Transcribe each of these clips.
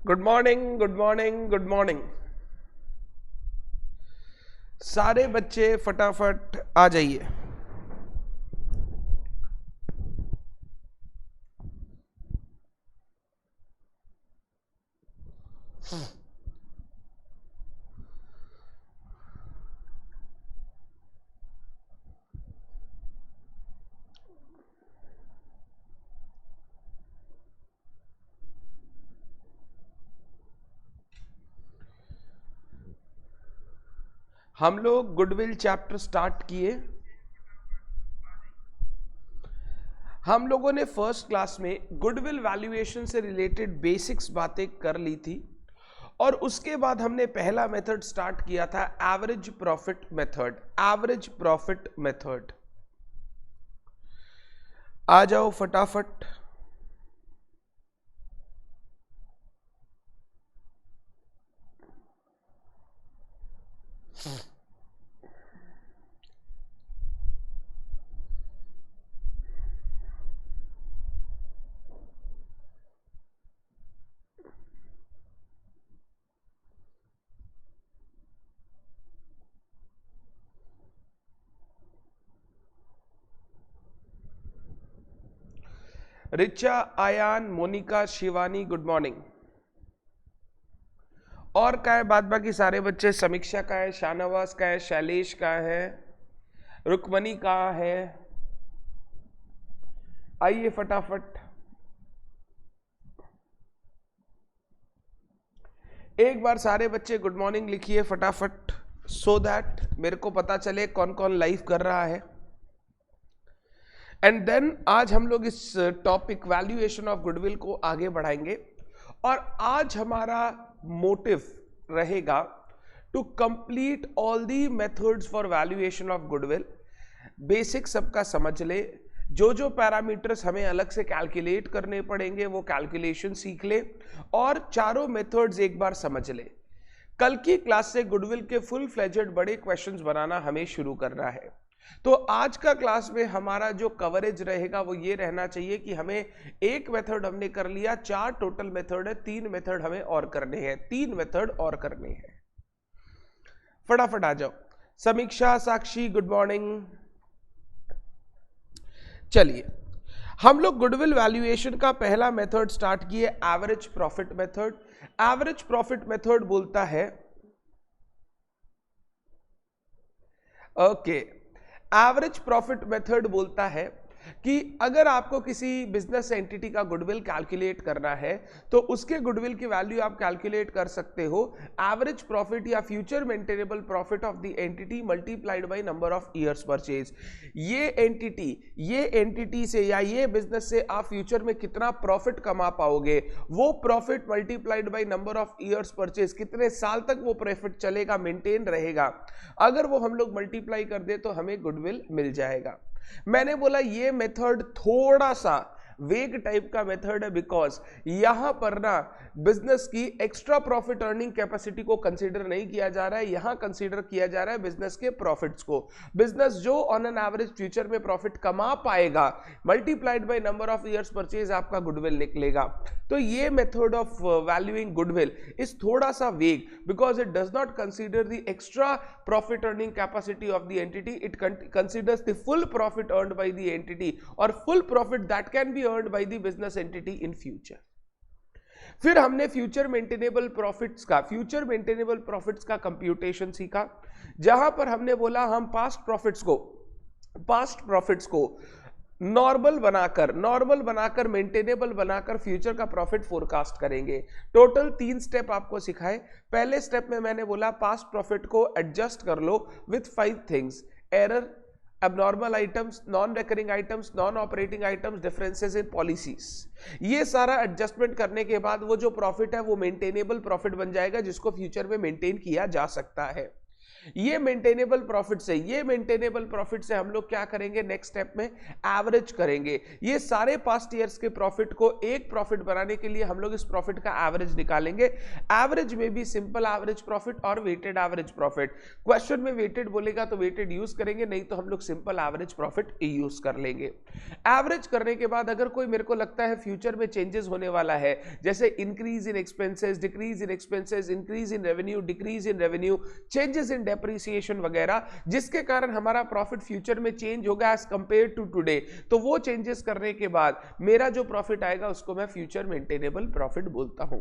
Good morning, good morning, good morning. सारे बच्चे फटाफट आ जाइए। हम लोग गुडविल चैप्टर स्टार्ट किए। हम लोगों ने फर्स्ट क्लास में गुडविल वैल्यूएशन से रिलेटेड बेसिक्स बातें कर ली थी और उसके बाद हमने पहला मेथड स्टार्ट किया था average profit method. Average profit method, आ जाओ फटाफट। Richa, Ayaan, Monica, Shivani, good morning. और का है बाद बाकी सारे बच्चे? समीक्षा का है, शाहनवाज का है, शैलेश का है, रुक्मणी का है। आइए फटाफट, एक बार सारे बच्चे गुड मॉर्निंग लिखिए फटाफट, सो दैट मेरे को पता चले कौन कौन लाइव कर रहा है। एंड देन आज हम लोग इस टॉपिक वैल्यूएशन ऑफ गुडविल को आगे बढ़ाएंगे और आज हमारा मोटिव रहेगा to complete all the methods for valuation of goodwill. Basic सबका समझ ले, जो जो पैरामीटर्स हमें अलग से कैलकुलेट करने पड़ेंगे वो कैलकुलेशन सीख ले और चारों मेथड्स एक बार समझ ले। कल की क्लास से गुडविल के फुल फ्लेजेड बड़े क्वेश्चंस बनाना हमें शुरू करना है। तो आज का क्लास में हमारा जो कवरेज रहेगा वो ये रहना चाहिए कि हमें एक मेथड हमने कर लिया, 4 टोटल मेथड है, 3 मेथड हमें और करने हैं, 3 मेथड और करने हैं। फटाफट आ जाओ। समीक्षा, साक्षी, गुड मॉर्निंग। चलिए, हम लोग गुडविल वैल्यूएशन का पहला मेथड स्टार्ट किए, average profit method. Average profit method बोलता है एवरेज प्रॉफिट मेथड बोलता है कि अगर आपको किसी बिजनेस एंटिटी का गुडविल कैलकुलेट करना है तो उसके गुडविल की वैल्यू आप कैलकुलेट कर सकते हो एवरेज प्रॉफिट या future maintainable profit of the entity multiplied by number of years purchase. ये एंटिटी से या ये बिजनेस से आप फ्यूचर में कितना प्रॉफिट कमा पाओगे, वो profit multiplied by number of years purchase, कितने साल तक वो प्रॉफिट चलेगा, मेंटेन रहेगा, अगर वो हम लोग मल्टीप्लाई कर दे तो हमें गुडविल मिल जाएगा। मैंने बोला ये मेथड थोड़ा सा वेग टाइप का मेथड है बिकॉज यहां पर ना बिजनेस की एक्स्ट्रा प्रॉफिट अर्निंग कैपेसिटी को कंसीडर नहीं किया जा रहा है, यहां कंसीडर किया जा रहा है बिजनेस के प्रॉफिट्स को। बिजनेस जो ऑन एन एवरेज फ्यूचर में प्रॉफिट कमा पाएगा multiplied by number of years purchase आपका गुडविल निकलेगा। तो ये method of valuing goodwill is थोड़ा सा vague because it does not consider the extra profit earning capacity of the entity, it considers the full profit earned by the entity और full profit that can be earned by the business entity in future. फिर हमने future maintainable profits का computation सीखा, जहां पर हमने बोला हम पास्ट प्रॉफिट्स को नॉर्मल बनाकर मेंटेनेबल बनाकर फ्यूचर का प्रॉफिट फोरकास्ट करेंगे। टोटल 3 स्टेप आपको सिखाए। पहले स्टेप में मैंने बोला पास्ट प्रॉफिट को एडजस्ट कर लो with 5 things: error, abnormal items, non recurring items, non operating items, differences in policies. ये सारा एडजस्टमेंट करने के बाद वो जो प्रॉफिट है वो मेंटेनेबल प्रॉफिट बन जाएगा जिसको फ्यूचर में मेंटेन किया जा सकता है। ये मेंटेनेबल प्रॉफिट से, ये मेंटेनेबल प्रॉफिट से हम लोग क्या करेंगे नेक्स्ट स्टेप में, एवरेज करेंगे। ये सारे पास्ट ईयर्स के प्रॉफिट को एक प्रॉफिट बनाने के लिए हम लोग इस प्रॉफिट का एवरेज निकालेंगे। एवरेज में भी सिंपल एवरेज प्रॉफिट और वेटेड एवरेज प्रॉफिट, क्वेश्चन में वेटेड बोलेगा तो वेटेड यूज करेंगे, नहीं तो हम लोग सिंपल एवरेज प्रॉफिट यूज कर लेंगे। एवरेज करने के बाद अगर कोई मेरे को लगता है फ्यूचर में चेंजेस होने वाला है, जैसे increase in expenses, decrease in expenses, increase in revenue, decrease in revenue, changes in depreciation वगैरह, जिसके कारण हमारा प्रॉफिट फ्यूचर में चेंज होगा एज कंपेयर टू टुडे, तो वो चेंजेस करने के बाद मेरा जो प्रॉफिट आएगा उसको मैं फ्यूचर मेंटेनेबल प्रॉफिट बोलता हूं।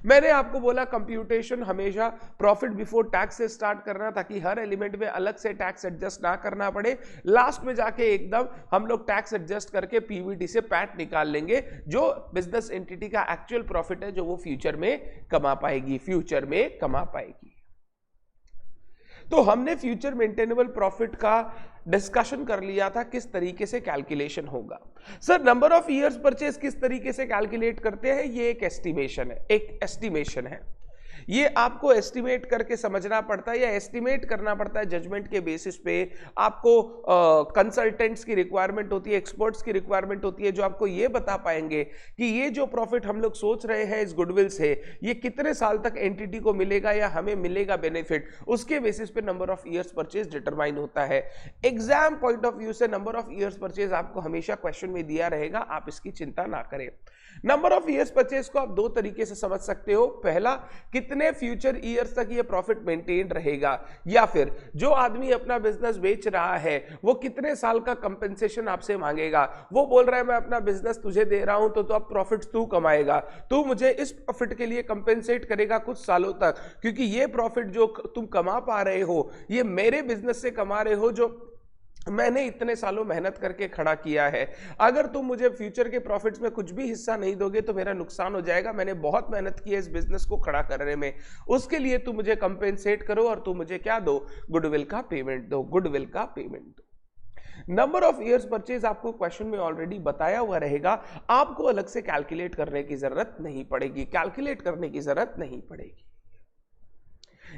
मैंने आपको बोला कंप्यूटेशन हमेशा प्रॉफिट बिफोर टैक्स से स्टार्ट करना, ताकि हर एलिमेंट में अलग से टैक्स एडजस्ट ना करना पड़े, लास्ट में जाके एकदम हम लोग टैक्स एडजस्ट करके पीवीटी से पैट निकाल लेंगे, जो बिजनेस एंटिटी का एक्चुअल प्रॉफिट है जो वो फ्यूचर में कमा पाएगी, फ्यूचर में कमा पाएगी। तो हमने फ्यूचर मेंटेनेबल प्रॉफिट का डिस्कशन कर लिया था किस तरीके से कैलकुलेशन होगा। Sir number of years purchase किस तरीके से कैलकुलेट करते हैं, ये एक एस्टिमेशन है, एक एस्टिमेशन है, ये आपको एस्टिमेट करके समझना पड़ता है या एस्टिमेट करना पड़ता है जजमेंट के बेसिस पे। आपको कंसल्टेंट्स की रिक्वायरमेंट होती है, एक्सपर्ट्स की रिक्वायरमेंट होती है, जो आपको ये बता पाएंगे कि ये जो प्रॉफिट हम लोग सोच रहे हैं इस गुडविल से, ये कितने साल तक एंटिटी को मिलेगा या हमें मिलेगा बेनिफिट, उसके बेसिस पे number of years purchase determine होता है। एग्जाम पॉइंट ऑफ व्यू से नंबर ऑफ ईयर्स परचेज आपको हमेशा क्वेश्चन में दिया रहेगा, आप इसकी चिंता ना करें। नंबर ऑफ ईयर्स परचेज को आप दो तरीके से समझ सकते हो, पहला कितने फ्यूचर ईयर्स तक ये प्रॉफिट मेंटेन रहेगा, या फिर जो आदमी अपना बिजनेस बेच रहा है वो कितने साल का कंपेंसेशन आपसे मांगेगा। वो बोल रहा है मैं अपना बिजनेस तुझे दे रहा हूं तो अब प्रॉफिट तू कमाएगा, तू मुझे इस प्रॉफिट के लिए कंपेंसेट करेगा कुछ सालों तक, क्योंकि ये प्रॉफिट जो तुम कमा पा रहे हो ये मेरे बिजनेस से कमा रहे हो जो मैंने इतने सालों मेहनत करके खड़ा किया है। अगर तुम मुझे फ्यूचर के प्रॉफिट्स में कुछ भी हिस्सा नहीं दोगे तो मेरा नुकसान हो जाएगा, मैंने बहुत मेहनत की है इस बिजनेस को खड़ा करने में, उसके लिए तुम मुझे कंपेंसेट करो और तुम मुझे क्या दो, गुडविल का पेमेंट दो, गुडविल का पेमेंट दो। नंबर ऑफ ईयर्स परचेज आपको क्वेश्चन में ऑलरेडी बताया हुआ रहेगा, आपको अलग से कैलकुलेट करने की जरूरत नहीं पड़ेगी, कैलकुलेट करने की जरूरत नहीं पड़ेगी।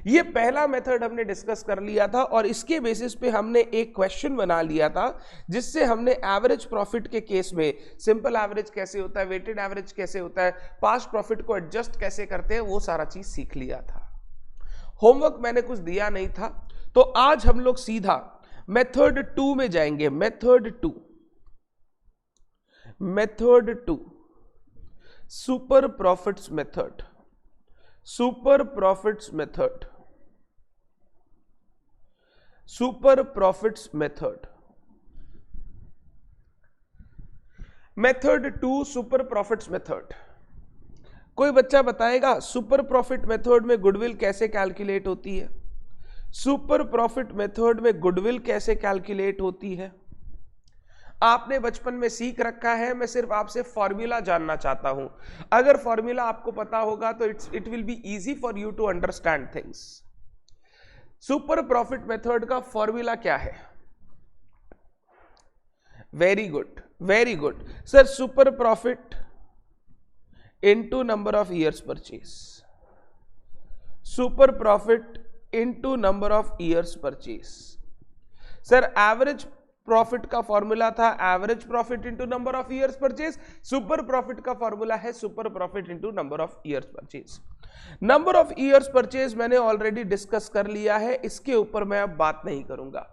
ये पहला मेथड हमने डिस्कस कर लिया था और इसके बेसिस पे हमने एक क्वेश्चन बना लिया था, जिससे हमने एवरेज प्रॉफिट के केस में सिंपल एवरेज कैसे होता है, वेटेड एवरेज कैसे होता है, पास्ट प्रॉफिट को एडजस्ट कैसे करते हैं, वो सारा चीज सीख लिया था। होमवर्क मैंने कुछ दिया नहीं था, तो आज हम लोग सीधा मेथड 2 में जाएंगे। Method 2 super profits method, super profits method, super profits method, method 2 super profits method. कोई बच्चा बताएगा सुपर प्रॉफिट मेथड में गुडविल कैसे कैलकुलेट होती है, सुपर प्रॉफिट मेथड में गुडविल कैसे कैलकुलेट होती है। आपने बचपन में सीख रखा है, मैं सिर्फ आपसे फॉर्मूला जानना चाहता हूं। अगर फॉर्मूला आपको पता होगा तो it will be easy for you to understand things. Super profit method का फॉर्मूला क्या है? Very good, very good sir. Super profit into number of years purchase, super profit into number of years purchase. Sir average profit का formula था average profit into number of years purchase, super profit का formula है super profit into number of years purchase. Number of years purchase मैंने already discuss कर लिया है, इसके ऊपर मैं अब बात नहीं करूंगा।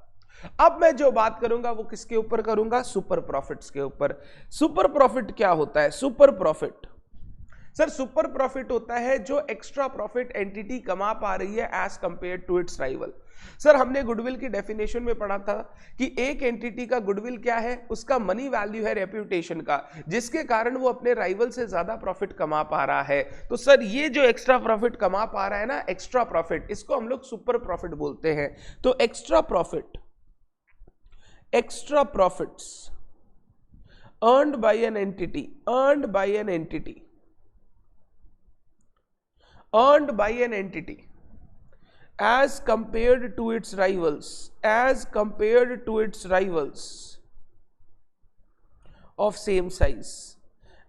अब मैं जो बात करूंगा वो किसके ऊपर करूंगा? सुपर प्रॉफिट्स के ऊपर। सुपर प्रॉफिट क्या होता है? Super profit sir, super profit होता है जो एक्स्ट्रा प्रॉफिट एंटिटी कमा पा रही है as compare to its rival. Sir हमने गुडविल की डेफिनेशन में पढ़ा था कि एक एंटिटी का गुडविल क्या है? उसका मनी वैल्यू है रेप्यूटेशन का, जिसके कारण वो अपने राइवल से ज्यादा प्रॉफिट कमा पा रहा है। तो सर ये जो एक्स्ट्रा प्रॉफिट कमा पा रहा है ना, एक्स्ट्रा प्रॉफिट, इसको हम लोग सुपर प्रॉफिट बोलते हैं। तो extra profit, extra profits earned by an entity, earned by an entity, earned by an entity as compared to its rivals, as compared to its rivals of same size,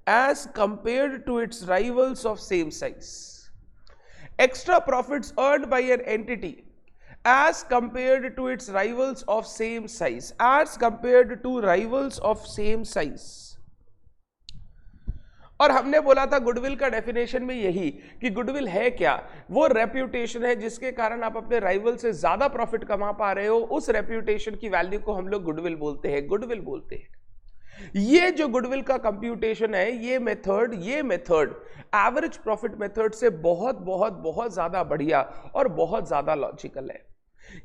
as compared to its rivals of same size. Extra profits earned by an entity as compared to its rivals of same size, as compared to rivals of same size। और हमने बोला था goodwill का definition में यही कि goodwill है क्या, वो रेप्यूटेशन है जिसके कारण आप अपने राइवल से ज्यादा प्रॉफिट कमा पा रहे हो, उस रेप्यूटेशन की वैल्यू को हम लोग गुडविल बोलते हैं, गुडविल बोलते हैं। ये जो गुडविल का कंप्यूटेशन है, ये मेथड एवरेज प्रॉफिट मेथड से बहुत बहुत बहुत ज्यादा बढ़िया और बहुत ज्यादा लॉजिकल है।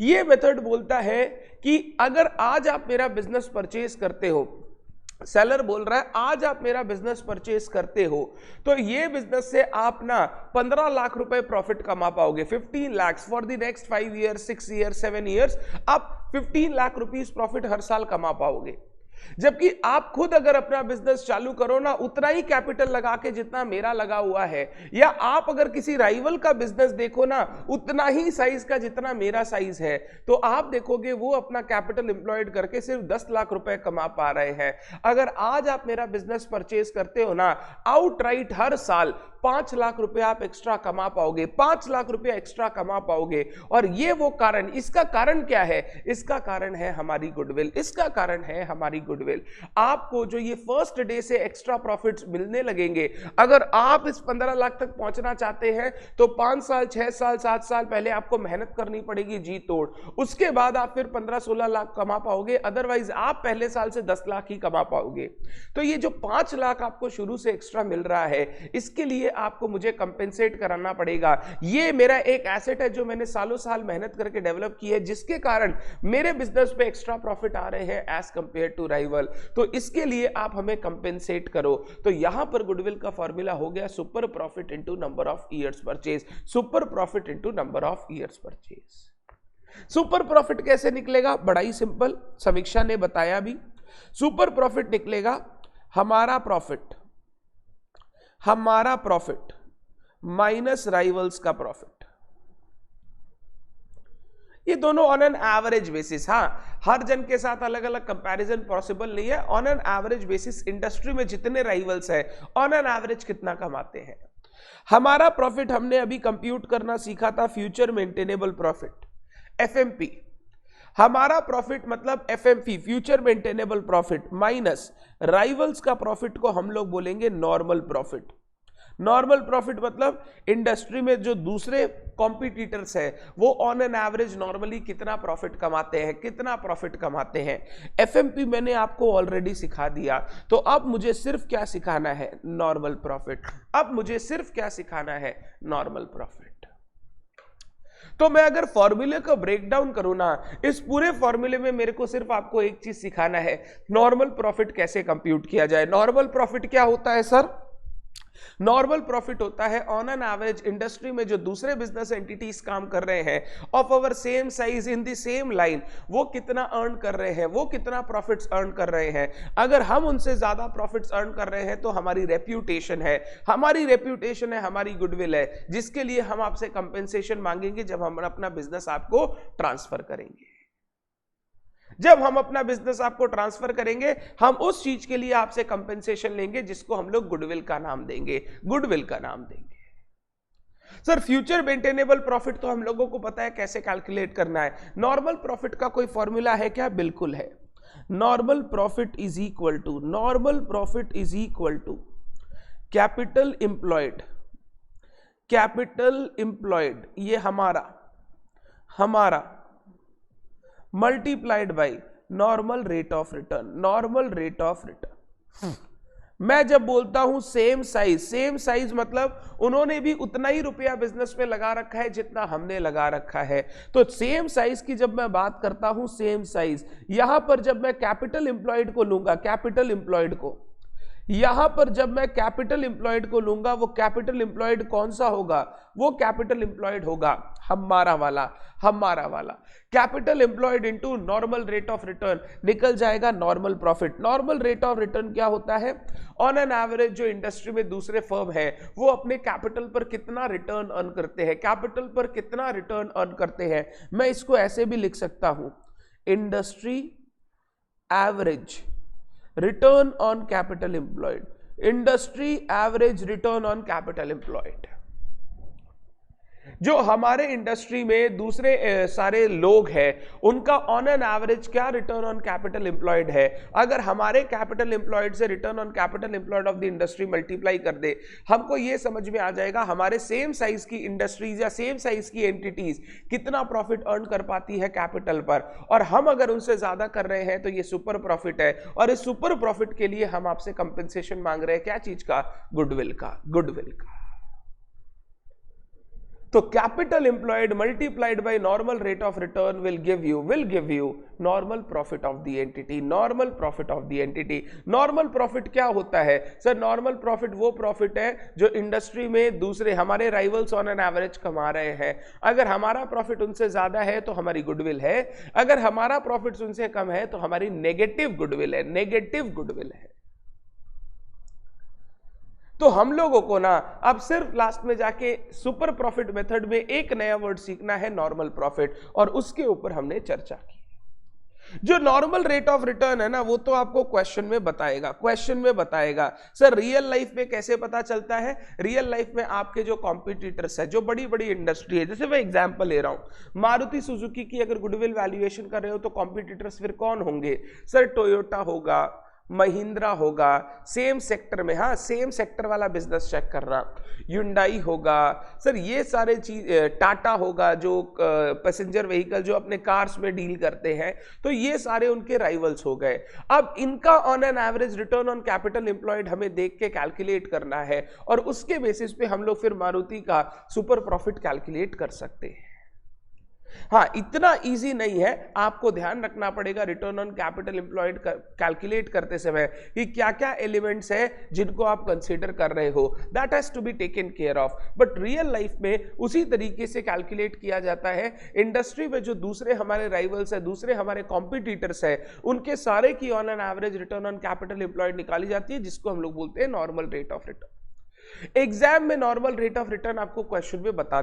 ये मेथड बोलता है कि अगर आज आप मेरा बिजनेस परचेज करते हो, सेलर बोल रहा है आज आप मेरा बिजनेस परचेज करते हो, तो ये बिजनेस से आप ना 15 लाख रुपए प्रॉफिट कमा पाओगे, 15 lakh for the next 5 years, 6 years, 7 years, आप 15 लाख रुपीस प्रॉफिट हर साल कमा पाओगे। जबकि आप खुद अगर अपना बिजनेस चालू करो ना, उतना ही कैपिटल लगा के जितना मेरा लगा हुआ है, या आप अगर किसी राइवल का बिजनेस देखो ना, उतना ही साइज का जितना मेरा साइज है, तो आप देखोगे वो अपना कैपिटल एम्प्लॉयड करके सिर्फ 10 लाख रुपए कमा पा रहे हैं। अगर आज आप मेरा बिजनेस परचेज करते हो ना, आउटराइट हर साल 5 लाख रुपए आप एक्स्ट्रा कमा पाओगे, 5 लाख रुपए एक्स्ट्रा कमा पाओगे। और ये वो कारण, इसका कारण क्या है? इसका कारण है हमारी गुडविल, इसका कारण है हमारी गुडविल। आपको जो ये फर्स्ट डे से एक्स्ट्रा प्रॉफिट्स मिलने लगेंगे, अगर आप इस 15 लाख तक पहुंचना चाहते हैं तो 5 साल, 6 साल, 7 साल पहले आपको मेहनत करनी पड़ेगी जी तोड़, उसके बाद आप फिर 15-16 लाख कमा पाओगे, अदरवाइज आप पहले साल से 10 लाख ही कमा पाओगे। तो ये जो 5 लाख आपको शुरू से एक्स्ट्रा मिल रहा है, इसके लिए आपको मुझे कंपेंसेट कराना पड़ेगा। ये मेरा एक एसेट है जो मैंने सालों साल मेहनत करके डेवलप की है, जिसके कारण मेरे बिजनेस पे एक्स्ट्रा प्रॉफिट आ रहे हैं एज कंपेयर टू राइवल। तो इसके लिए आप हमें कंपेंसेट करो। तो यहां पर गुडविल का फॉर्मूला हो गया super profit into number of years purchase, super profit into number of years purchase. Super profit कैसे निकलेगा? बड़ा ही सिंपल, समीक्षा ने बताया भी। सुपर प्रॉफिट निकलेगा हमारा प्रॉफिट माइनस राइवल्स का प्रॉफिट। ये दोनों ऑन एन एवरेज बेसिस, हाँ हर जन के साथ अलग अलग कंपैरिजन पॉसिबल नहीं है, on an average basis industry में जितने राइवल्स हैं ऑन एन एवरेज कितना कमाते हैं। हमारा प्रॉफिट हमने अभी कंप्यूट करना सीखा था, फ्यूचर मेंटेनेबल प्रॉफिट, एफएमपी। हमारा प्रॉफिट मतलब FMP, future maintainable profit, minus rivals का प्रॉफिट को हम लोग बोलेंगे नॉर्मल प्रॉफिट। नॉर्मल प्रॉफिट मतलब इंडस्ट्री में जो दूसरे कॉम्पिटिटर्स है वो ऑन एन एवरेज नॉर्मली कितना प्रॉफिट कमाते हैं। एफएमपी मैंने आपको ऑलरेडी सिखा दिया, तो अब मुझे सिर्फ क्या सिखाना है? Normal profit. अब मुझे सिर्फ क्या सिखाना है? Normal profit. तो मैं अगर फॉर्मूले को ब्रेक डाउन करूं ना, इस पूरे फॉर्मूले में मेरे को सिर्फ आपको एक चीज सिखाना है, नॉर्मल प्रॉफिट कैसे कंप्यूट किया जाए। नॉर्मल प्रॉफिट क्या होता है सर? नॉर्मल प्रॉफिट होता है ऑन एन एवरेज इंडस्ट्री में जो दूसरे बिजनेस एंटिटीज काम कर रहे हैं of our same size in the same line, वो कितना अर्न कर रहे हैं, वो कितना प्रॉफिट्स अर्न कर रहे हैं। अगर हम उनसे ज्यादा प्रॉफिट्स अर्न कर रहे हैं तो हमारी रेप्यूटेशन है, हमारी गुडविल है, जिसके लिए हम आपसे कंपेंसेशन मांगेंगे जब हम अपना बिजनेस आपको ट्रांसफर करेंगे। जब हम अपना बिजनेस आपको ट्रांसफर करेंगे, हम उस चीज के लिए आपसे कंपेंसेशन लेंगे जिसको हम लोग गुडविल का नाम देंगे, सर फ्यूचर मेंटेनेबल प्रॉफिट तो हम लोगों को पता है कैसे कैलकुलेट करना है। नॉर्मल प्रॉफिट का कोई फॉर्मूला है क्या? बिल्कुल है। Normal profit is equal to capital employed, ये हमारा multiplied by normal rate of return. मैं जब बोलता हूं सेम साइज मतलब उन्होंने भी उतना ही रुपया बिजनेस में लगा रखा है जितना हमने लगा रखा है। तो सेम साइज की जब मैं बात करता हूं, सेम साइज, यहां पर जब मैं कैपिटल एम्प्लॉयड को लूंगा, यहां पर जब मैं कैपिटल एम्प्लॉयड को लूंगा, वो कैपिटल एम्प्लॉयड कौन सा होगा? वो कैपिटल एम्प्लॉयड होगा हमारा वाला। Capital employed into normal rate of return निकल जाएगा normal profit. Normal rate of return क्या होता है? ऑन एन एवरेज जो इंडस्ट्री में दूसरे फर्म है वो अपने कैपिटल पर कितना रिटर्न अर्न करते हैं, मैं इसको ऐसे भी लिख सकता हूं, industry average return on capital employed, जो हमारे इंडस्ट्री में दूसरे सारे लोग हैं उनका ऑन एन एवरेज क्या रिटर्न ऑन कैपिटल एम्प्लॉयड है, अगर हमारे कैपिटल एम्प्लॉयड से return on capital employed of the industry multiply कर दे, हमको यह समझ में आ जाएगा हमारे सेम साइज की इंडस्ट्रीज या सेम साइज की एंटिटीज कितना प्रॉफिट अर्न कर पाती है कैपिटल पर, और हम अगर उनसे ज्यादा कर रहे हैं तो ये सुपर प्रॉफिट है, और इस सुपर प्रॉफिट के लिए हम आपसे कंपेंसेशन मांग रहे हैं क्या चीज का, गुडविल का, गुडविल का। तो capital employed multiplied by normal rate of return will give you normal profit of the entity, normal profit of the entity. Normal profit क्या होता है सर? नॉर्मल प्रॉफिट वो प्रॉफिट है जो इंडस्ट्री में दूसरे हमारे राइवल्स ऑन एन एवरेज कमा रहे हैं। अगर हमारा प्रॉफिट उनसे ज्यादा है तो हमारी गुडविल है, अगर हमारा प्रॉफिट उनसे कम है तो हमारी नेगेटिव गुडविल है, नेगेटिव गुडविल है। तो हम लोगों को ना अब सिर्फ लास्ट में जाके सुपर प्रॉफिट मेथड में एक नया वर्ड सीखना है, नॉर्मल प्रॉफिट, और उसके ऊपर हमने चर्चा की। जो नॉर्मल रेट ऑफ रिटर्न है ना वो तो आपको क्वेश्चन में बताएगा, सर रियल लाइफ में कैसे पता चलता है? रियल लाइफ में आपके जो कॉम्पिटिटर्स है, जो बड़ी बड़ी इंडस्ट्री है, जैसे मैं एग्जांपल ले रहा हूं मारुति सुजुकी की अगर गुडविल वैल्यूएशन कर रहे हो तो कॉम्पिटिटर्स फिर कौन होंगे सर? टोयोटा होगा, महिंद्रा होगा, सेम सेक्टर में, हाँ सेम सेक्टर वाला बिजनेस चेक करना, ह्युंडई होगा सर, ये सारे चीज, टाटा होगा जो पैसेंजर व्हीकल जो अपने कार्स में डील करते हैं, तो ये सारे उनके राइवल्स हो गए। अब इनका on an average return on capital employed हमें देख के कैलकुलेट करना है, और उसके बेसिस पे हम लोग फिर मारुति का सुपर प्रॉफिट कैलकुलेट कर सकते हैं। हाँ, इतना इजी नहीं है, आपको ध्यान रखना पड़ेगा return on capital employed calculate करते समय कि क्या क्या एलिमेंट्स है जिनको आप कंसीडर कर रहे हो, that has to be taken care of. But real life में उसी तरीके से कैलकुलेट किया जाता है। इंडस्ट्री में जो दूसरे हमारे राइवल्स है, दूसरे हमारे कॉम्पिटिटर्स है, उनके सारे की on an average return on capital employed निकाली जाती है, जिसको हम लोग बोलते हैं normal rate of return. Exam में नॉर्मल रेट ऑफ रिटर्न आपको क्वेश्चन में बता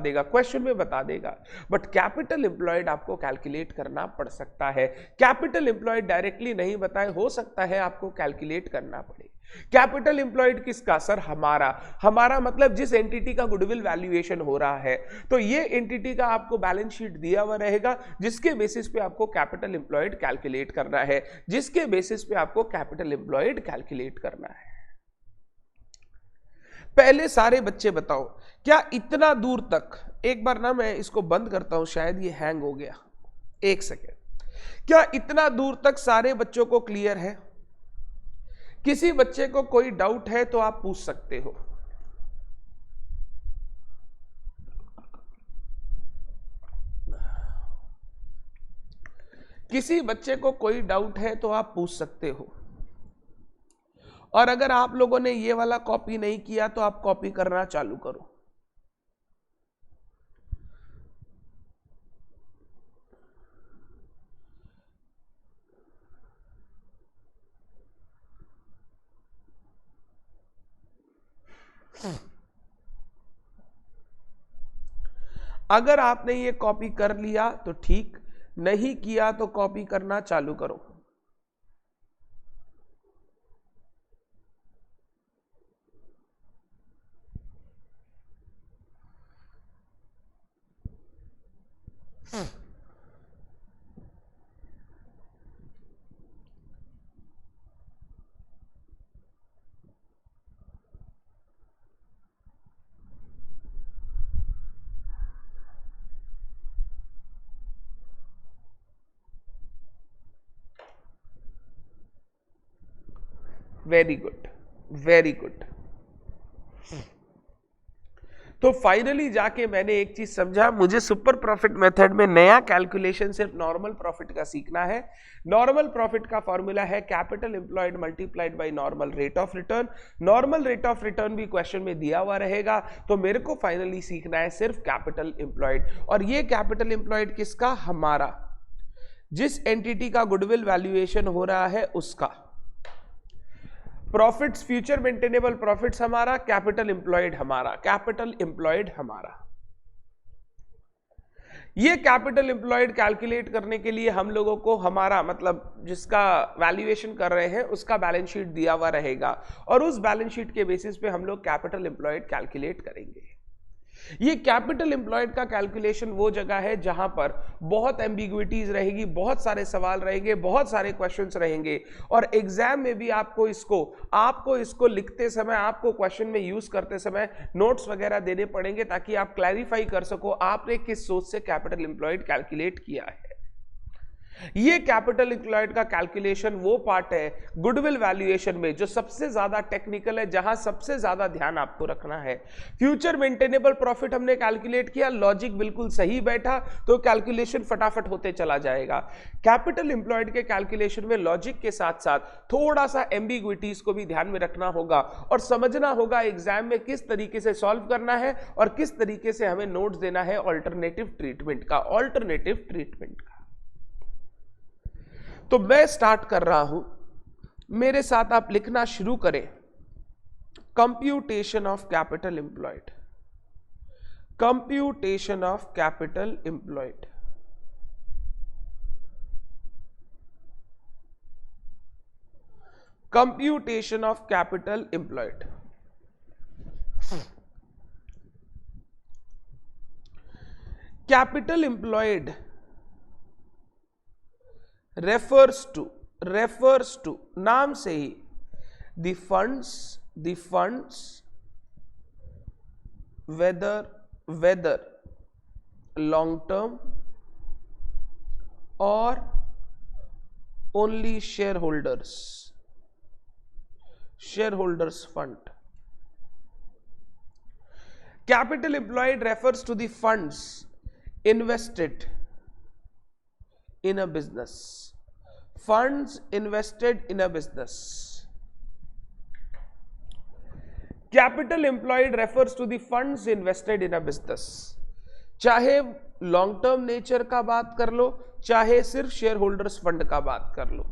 देगा, बट कैपिटल एम्प्लॉयड आपको कैलकुलेट करना पड़ सकता है। कैपिटल एम्प्लॉयड डायरेक्टली नहीं बताए, हो सकता है आपको कैलकुलेट करना पड़े। कैपिटल एम्प्लॉयड किसका सर? हमारा मतलब जिस एंटिटी का गुडविल वैल्यूएशन हो रहा है, तो ये एंटिटी का आपको बैलेंस शीट दिया हुआ रहेगा, जिसके बेसिस पे आपको कैपिटल एम्प्लॉयड कैलकुलेट करना है, पहले सारे बच्चे बताओ, क्या इतना दूर तक, एक बार ना मैं इसको बंद करता हूं, शायद ये हैंग हो गया, एक सेकेंड। क्या इतना दूर तक सारे बच्चों को क्लियर है? किसी बच्चे को कोई डाउट है तो आप पूछ सकते हो। किसी बच्चे को कोई डाउट है तो आप पूछ सकते हो। और अगर आप लोगों ने ये वाला कॉपी नहीं किया तो आप कॉपी करना चालू करो। अगर आपने ये कॉपी कर लिया तो ठीक, नहीं किया तो कॉपी करना चालू करो। Very good, very good. तो फाइनली जाके मैंने एक चीज समझा, मुझे सुपर प्रॉफिट मेथड में नया कैलकुलेशन सिर्फ नॉर्मल प्रॉफिट का सीखना है। नॉर्मल प्रॉफिट का फॉर्मूला है capital employed multiplied by normal rate of return. Normal rate of return भी क्वेश्चन में दिया हुआ रहेगा, तो मेरे को फाइनली सीखना है सिर्फ कैपिटल एम्प्लॉयड। और ये कैपिटल एम्प्लॉयड किसका? हमारा, जिस एंटिटी का गुडविल वैल्यूएशन हो रहा है उसका। प्रॉफिट्स, फ्यूचर मेंटेनेबल प्रॉफिट्स हमारा, कैपिटल एम्प्लॉयड हमारा। ये कैपिटल एम्प्लॉयड कैलकुलेट करने के लिए हम लोगों को हमारा मतलब जिसका वैल्यूएशन कर रहे हैं उसका बैलेंस शीट दिया हुआ रहेगा, और उस बैलेंस शीट के बेसिस पे हम लोग कैपिटल एम्प्लॉयड कैलकुलेट करेंगे। ये कैपिटल एम्प्लॉयड का कैलकुलेशन वो जगह है जहां पर बहुत एम्बिग्विटीज रहेगी, बहुत सारे सवाल रहेंगे, बहुत सारे क्वेश्चंस रहेंगे, और एग्जाम में भी आपको इसको लिखते समय, आपको क्वेश्चन में यूज करते समय नोट्स वगैरह देने पड़ेंगे ताकि आप क्लैरिफाई कर सको आपने किस सोच से कैपिटल एम्प्लॉयड कैलकुलेट किया है। ये कैपिटल एम्प्लॉयड का कैलकुलेशन वो पार्ट है गुडविल वैल्यूएशन में जो सबसे ज्यादा टेक्निकल है, जहां सबसे ज्यादा ध्यान आपको रखना है। फ्यूचर मेंटेनेबल प्रॉफिट हमने कैलकुलेट किया, लॉजिक बिल्कुल सही बैठा तो कैलकुलेशन फटाफट होते चला जाएगा। कैपिटल एम्प्लॉयड के कैलकुलेशन में लॉजिक के साथ साथ थोड़ा सा एम्बिग्विटीज को भी ध्यान में रखना होगा और समझना होगा एग्जाम में किस तरीके से सॉल्व करना है और किस तरीके से हमें नोट्स देना है ऑल्टरनेटिव ट्रीटमेंट का। तो मैं स्टार्ट कर रहा हूं, मेरे साथ आप लिखना शुरू करें। Computation of capital employed, computation of capital employed. Computation of capital employed. Capital employed refers to नाम से ही the funds whether long term or only shareholders fund. Capital employed refers to the funds invested in a business. Funds invested in a business. Capital employed refers to the funds invested in a business. चाहे long term nature का बात कर लो, चाहे सिर्फ share holders fund का बात कर लो,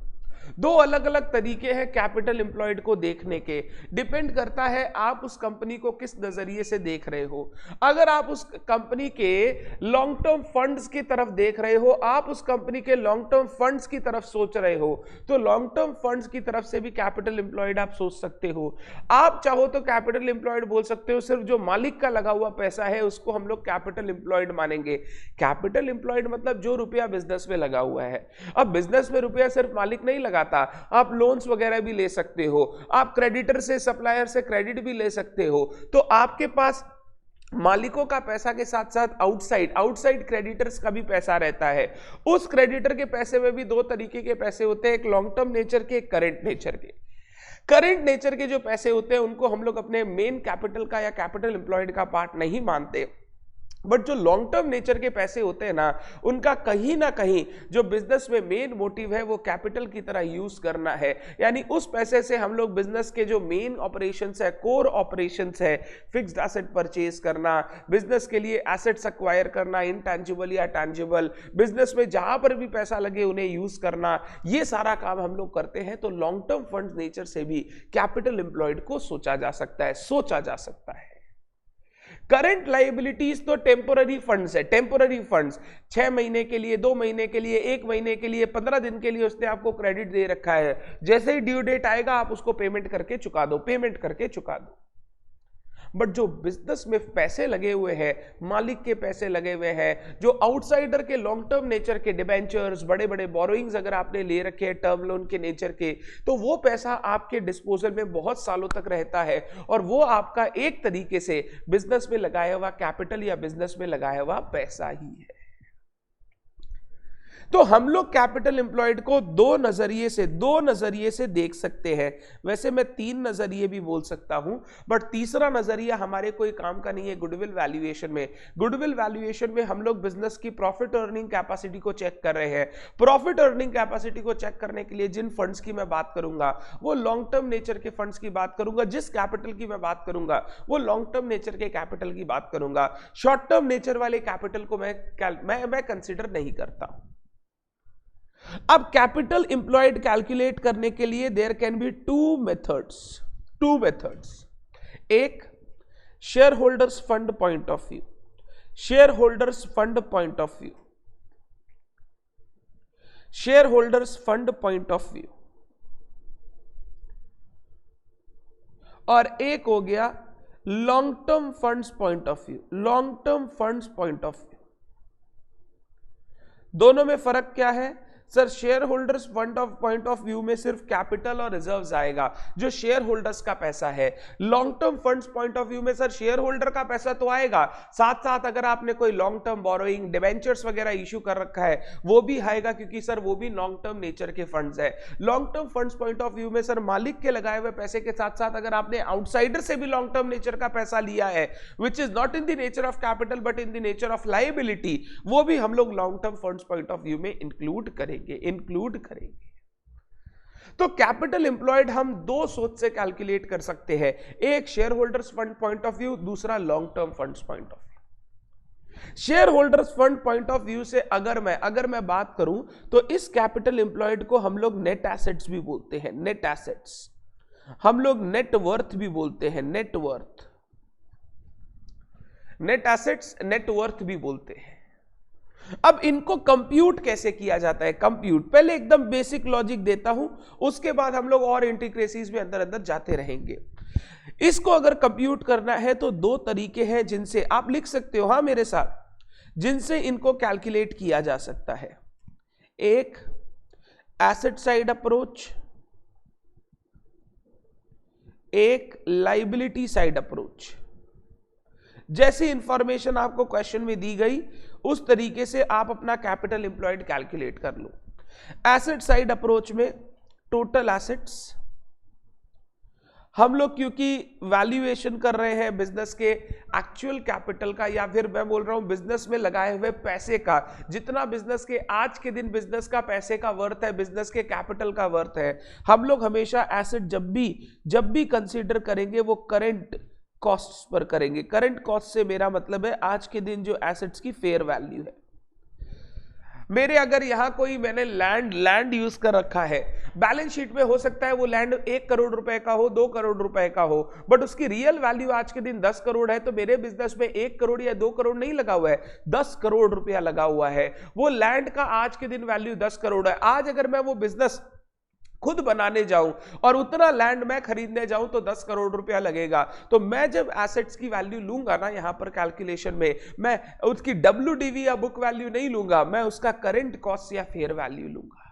दो अलग अलग तरीके हैं कैपिटल एम्प्लॉयड को देखने के। डिपेंड करता है आप उस कंपनी को किस नजरिए से देख रहे हो। अगर आप उस कंपनी के लॉन्ग टर्म फंड्स की तरफ देख रहे हो, आप उस कंपनी के लॉन्ग टर्म फंड्स की तरफ सोच रहे हो, तो लॉन्ग टर्म फंड्स की तरफ से भी कैपिटल एम्प्लॉयड आप सोच सकते हो। आप चाहो तो कैपिटल एम्प्लॉयड बोल सकते हो, सिर्फ जो मालिक का लगा हुआ पैसा है उसको हम लोग कैपिटल एम्प्लॉयड मानेंगे। कैपिटल एम्प्लॉयड मतलब जो रुपया बिजनेस में लगा हुआ है। अब बिजनेस में रुपया सिर्फ मालिक नहीं लगा, आप लोन्स वगैरह भी ले सकते हो, आप क्रेडिटर से, सप्लायर से क्रेडिट भी ले सकते हो। तो आपके पास मालिकों का पैसा के साथ साथ आउटसाइड क्रेडिटर्स का भी पैसा रहता है। उस क्रेडिटर के पैसे में भी दो तरीके के पैसे होते हैं, एक लॉन्ग टर्म नेचर के, एक करंट नेचर के। करंट नेचर के जो पैसे होते हैं उनको हम लोग अपने मेन कैपिटल का या कैपिटल एम्प्लॉयड का पार्ट नहीं मानते, बट जो लॉन्ग टर्म नेचर के पैसे होते हैं ना, उनका कहीं ना कहीं जो बिजनेस में मेन मोटिव है वो कैपिटल की तरह यूज करना है। यानी उस पैसे से हम लोग बिजनेस के जो मेन ऑपरेशंस है, कोर ऑपरेशंस है, फिक्स्ड एसेट परचेज करना, बिजनेस के लिए एसेट्स एक्वायर करना, इनटैंजिबल या टैंजिबल, बिजनेस में जहां पर भी पैसा लगे उन्हें यूज करना, ये सारा काम हम लोग करते हैं। तो लॉन्ग टर्म फंड नेचर से भी कैपिटल एम्प्लॉयड को सोचा जा सकता है। करंट लायबिलिटीज तो टेम्पोररी फंड्स है। टेम्पोररी फंड्स 6 महीने के लिए, 2 महीने के लिए, 1 महीने के लिए, 15 दिन के लिए उसने आपको क्रेडिट दे रखा है। जैसे ही ड्यू डेट आएगा आप उसको पेमेंट करके चुका दो। बट जो बिजनेस में पैसे लगे हुए हैं, मालिक के पैसे लगे हुए हैं, जो आउटसाइडर के लॉन्ग टर्म नेचर के डिबेंचर्स, बड़े बड़े बोरोइंग्स अगर आपने ले रखे हैं टर्म लोन के नेचर के, तो वो पैसा आपके डिस्पोजल में बहुत सालों तक रहता है और वो आपका एक तरीके से बिजनेस में लगाया हुआ कैपिटल या बिजनेस में लगाया हुआ पैसा ही है। तो हम लोग कैपिटल एम्प्लॉयड को दो नजरिए से देख सकते हैं। वैसे मैं 3 नजरिए भी बोल सकता हूं, बट तीसरा नजरिया हमारे कोई काम का नहीं है। गुडविल वैल्यूएशन में हम लोग बिजनेस की प्रॉफिट अर्निंग कैपेसिटी को चेक कर रहे हैं। प्रॉफिट अर्निंग कैपेसिटी को चेक करने के लिए जिन फंड्स की मैं बात करूंगा वो लॉन्ग टर्म नेचर के फंड्स की बात करूंगा, जिस कैपिटल की मैं बात करूंगा वो लॉन्ग टर्म नेचर के कैपिटल की बात करूंगा। शॉर्ट टर्म नेचर वाले कैपिटल को मैं कंसिडर नहीं करता। अब कैपिटल एम्प्लॉयड कैलकुलेट करने के लिए there can be two methods. एक share holders fund point of view, share holders fund point of view, और एक हो गया long term funds point of view, long term funds point of view, दोनों में फर्क क्या है sir? Share holders fund of point of view में सिर्फ कैपिटल और रिजर्व्स आएगा, जो शेयर होल्डर्स का पैसा है। Long term funds point of view में सर शेयर होल्डर का पैसा तो आएगा, साथ साथ अगर आपने कोई लॉन्ग टर्म बोरोइंग, डिबेंचर्स वगैरह इश्यू कर रखा है वो भी आएगा, क्योंकि सर वो भी लॉन्ग टर्म नेचर के फंड्स है। Long term funds point of view में सर मालिक के लगाए हुए पैसे के साथ साथ अगर आपने आउटसाइडर से भी लॉन्ग टर्म नेचर का पैसा लिया है, which is not in the nature of capital but in the nature of liability, वो भी हम लोग long term funds point of view में इंक्लूड करेंगे। तो कैपिटल एम्प्लॉयड हम दो सोच से कैलकुलेट कर सकते हैं, एक share holders fund point of view, दूसरा long term funds point of view. Share holders fund point of view से अगर मैं बात करूं तो इस कैपिटल एम्प्लॉयड को हम लोग नेट एसेट्स भी बोलते हैं, नेट एसेट्स, हम लोग नेट वर्थ भी बोलते हैं, net worth, net assets net worth भी बोलते हैं। अब इनको कंप्यूट कैसे किया जाता है? कंप्यूट पहले एकदम बेसिक लॉजिक देता हूं, उसके बाद हम लोग और इंट्रिकेसीज में अंदर अंदर जाते रहेंगे। इसको अगर कंप्यूट करना है तो दो तरीके हैं जिनसे आप लिख सकते हो, हां मेरे साथ, जिनसे इनको कैलकुलेट किया जा सकता है। एक एसेट साइड अप्रोच, एक लायबिलिटी साइड अप्रोच। जैसी इंफॉर्मेशन आपको क्वेश्चन में दी गई उस तरीके से आप अपना कैपिटल एम्प्लॉयड कैलकुलेट कर लो। एसेट साइड अप्रोच में टोटल एसेट्स, हम लोग क्योंकि वैल्यूएशन कर रहे हैं बिजनेस के एक्चुअल कैपिटल का, या फिर मैं बोल रहा हूं बिजनेस में लगाए हुए पैसे का, जितना बिजनेस के आज के दिन बिजनेस का पैसे का वर्थ है, बिजनेस के कैपिटल का वर्थ है, हम लोग हमेशा एसेट जब भी कंसीडर करेंगे वो करेंट कॉस्ट्स पर करेंगे। करंट कॉस्ट से मेरा मतलब है आज के दिन जो एसेट्स की फेयर वैल्यू है। मेरे अगर यहां कोई मैंने लैंड यूज कर रखा है, बैलेंस शीट में हो सकता है वो लैंड 1 करोड़ रुपए का हो, 2 करोड़ रुपए का हो, बट उसकी रियल वैल्यू आज के दिन 10 करोड़ है, तो मेरे बिजनेस में 1 करोड़ या 2 करोड़ नहीं लगा हुआ है, 10 करोड़ रुपया लगा हुआ है। वो लैंड का आज के दिन वैल्यू 10 करोड़ है। आज अगर मैं वो बिजनेस खुद बनाने जाऊं और उतना लैंड मैं खरीदने जाऊं तो 10 करोड़ रुपया लगेगा। तो मैं जब एसेट्स की वैल्यू लूंगा ना यहां पर कैलकुलेशन में, मैं उसकी WDV या बुक वैल्यू नहीं लूंगा, मैं उसका करंट कॉस्ट या फेयर वैल्यू लूंगा।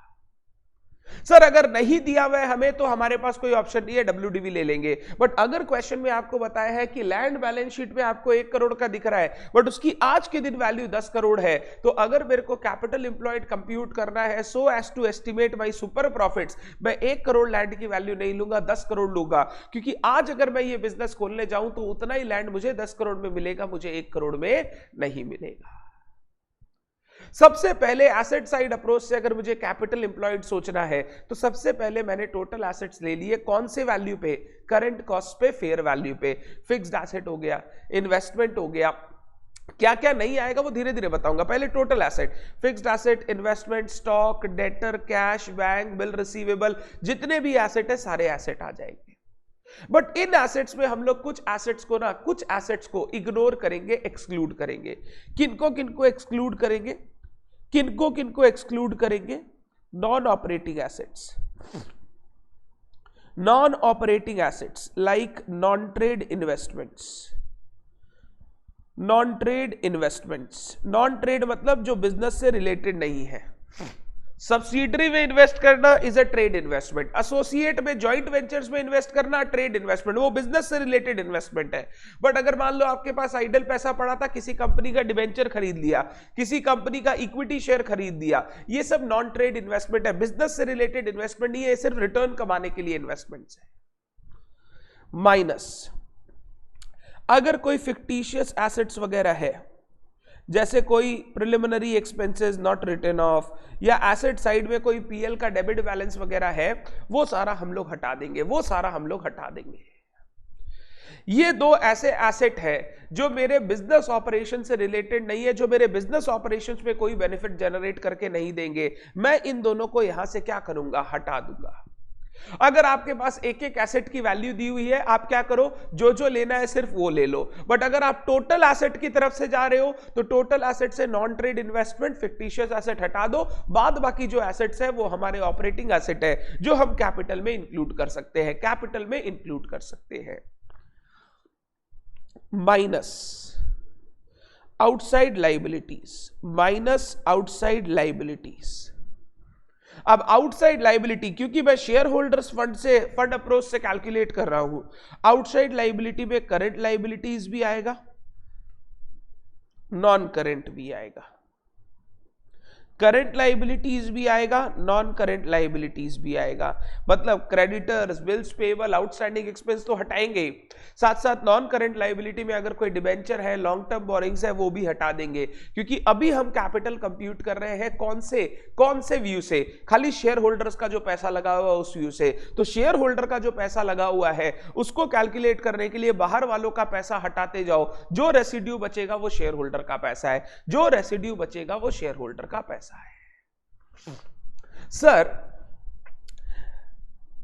सर अगर नहीं दिया हुआ है हमें तो हमारे पास कोई ऑप्शन नहीं है, WDV ले लेंगे। बट अगर क्वेश्चन में आपको बताया है कि लैंड बैलेंस शीट में आपको 1 करोड़ का दिख रहा है बट उसकी आज के दिन वैल्यू 10 करोड़ है, तो अगर मेरे को कैपिटल एम्प्लॉयड कंप्यूट करना है so as to estimate my super profits, मैं 1 करोड़ लैंड की वैल्यू नहीं लूंगा, 10 करोड़ लूंगा, क्योंकि आज अगर मैं ये बिजनेस खोलने जाऊं तो उतना ही लैंड मुझे 10 करोड़ में मिलेगा, मुझे 1 करोड़ में नहीं मिलेगा। सबसे पहले एसेट साइड अप्रोच से अगर मुझे कैपिटल एम्प्लॉयड सोचना है तो सबसे पहले मैंने टोटल एसेट्स ले लिए, कौन से वैल्यू पे? करंट कॉस्ट पे, फेयर वैल्यू पे। फिक्स्ड एसेट हो गया, इन्वेस्टमेंट हो गया, क्या क्या नहीं आएगा वो धीरे धीरे बताऊंगा। पहले total asset, fixed asset, investment, stock, debtor, cash, bank, bill receivable, जितने भी एसेट है सारे एसेट आ जाएंगे। बट इन एसेट्स में हम लोग कुछ एसेट्स को इग्नोर करेंगे, एक्सक्लूड करेंगे। किनको एक्सक्लूड करेंगे? किनको एक्सक्लूड करेंगे? Non operating assets, non operating assets like non trade investments. Non trade मतलब जो बिजनेस से रिलेटेड नहीं है। सब्सिडरी में इन्वेस्ट करना is a trade investment, associate में, जॉइंट वेंचर्स में इन्वेस्ट करना ट्रेड इन्वेस्टमेंट, वो बिजनेस से रिलेटेड इन्वेस्टमेंट है। बट अगर मान लो आपके पास आइडल पैसा पड़ा था, किसी कंपनी का डिबेंचर खरीद लिया, किसी कंपनी का इक्विटी शेयर खरीद दिया, ये सब नॉन ट्रेड इन्वेस्टमेंट है, बिजनेस से रिलेटेड इन्वेस्टमेंट नहीं है, सिर्फ रिटर्न कमाने के लिए इन्वेस्टमेंट है। माइनस अगर कोई फिक्टिशियस एसेट्स वगैरह है, जैसे कोई preliminary expenses not written off, या एसेट साइड में कोई PL का डेबिट बैलेंस वगैरह है, वो सारा हम लोग हटा देंगे। ये दो ऐसे एसेट है जो मेरे बिजनेस ऑपरेशन से रिलेटेड नहीं है, जो मेरे बिजनेस ऑपरेशंस में कोई बेनिफिट जनरेट करके नहीं देंगे। मैं इन दोनों को यहां से क्या करूंगा? हटा दूंगा। अगर आपके पास एक एक एसेट की वैल्यू दी हुई है, आप क्या करो, जो लेना है सिर्फ वो ले लो। बट अगर आप टोटल एसेट की तरफ से जा रहे हो तो टोटल एसेट से non trade investment, fictitious asset हटा दो, बाद बाकी जो एसेट्स है वो हमारे ऑपरेटिंग एसेट है, जो हम कैपिटल में इंक्लूड कर सकते हैं, minus outside liabilities, minus outside liabilities. अब आउटसाइड लाइबिलिटी, क्योंकि मैं शेयर होल्डर्स फंड अप्रोच से कैलकुलेट कर रहा हूं, आउटसाइड लाइबिलिटी में करंट लाइबिलिटीज भी आएगा, नॉन करंट भी आएगा, करंट लाइबिलिटीज भी आएगा, नॉन करंट लाइबिलिटीज भी आएगा। मतलब creditors, bills payable, outstanding expense तो हटाएंगे, साथ साथ नॉन करंट लाइबिलिटी में अगर कोई डिबेंचर है, लॉन्ग टर्म बोरिंग्स है, वो भी हटा देंगे। क्योंकि अभी हम कैपिटल कंप्यूट कर रहे हैं कौन से व्यू से, खाली शेयर होल्डर्स का जो पैसा लगा हुआ है उस व्यू से। तो शेयर होल्डर का जो पैसा लगा हुआ है उसको कैलकुलेट करने के लिए बाहर वालों का पैसा हटाते जाओ, जो रेसिड्यू बचेगा वो शेयर होल्डर का पैसा है, जो रेसिड्यू बचेगा वो शेयर होल्डर का पैसा है। सर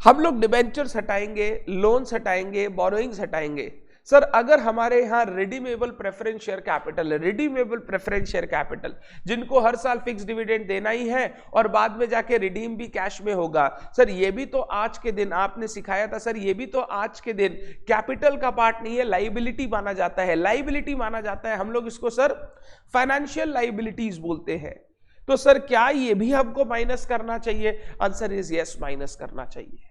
हम लोग डिबेंचर्स हटाएंगे, लोन्स हटाएंगे, बोरोइंग्स हटाएंगे। सर अगर हमारे यहां रिडीमेबल प्रेफरेंस शेयर कैपिटल है, रिडीमेबल प्रेफरेंस शेयर कैपिटल जिनको हर साल फिक्स डिविडेंड देना ही है और बाद में जाके रिडीम भी कैश में होगा, सर ये भी तो आज के दिन आपने सिखाया था, सर ये भी तो आज के दिन कैपिटल का पार्ट नहीं है, लाइबिलिटी माना जाता है, लाइबिलिटी माना जाता है। हम लोग इसको सर फाइनेंशियल लाइबिलिटीज बोलते हैं। तो सर क्या ये भी हमको माइनस करना चाहिए? आंसर इज यस, माइनस करना चाहिए।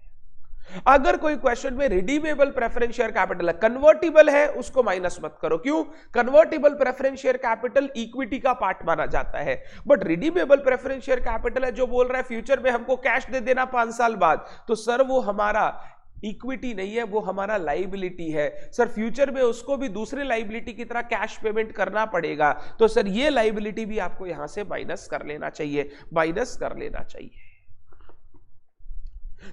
अगर कोई क्वेश्चन में रिडीमेबल प्रेफरेंस शेयर कैपिटल है, कन्वर्टिबल है, उसको माइनस मत करो। क्यों? Convertible preference share capital equity का पार्ट माना जाता है, but redeemable preference share capital है जो बोल रहा है फ्यूचर में हमको कैश दे देना 5 साल बाद, तो सर वो हमारा इक्विटी नहीं है, वो हमारा लाइबिलिटी है। सर फ्यूचर में उसको भी दूसरे लाइबिलिटी की तरह कैश पेमेंट करना पड़ेगा, तो सर ये लाइबिलिटी भी आपको यहां से माइनस कर लेना चाहिए, माइनस कर लेना चाहिए।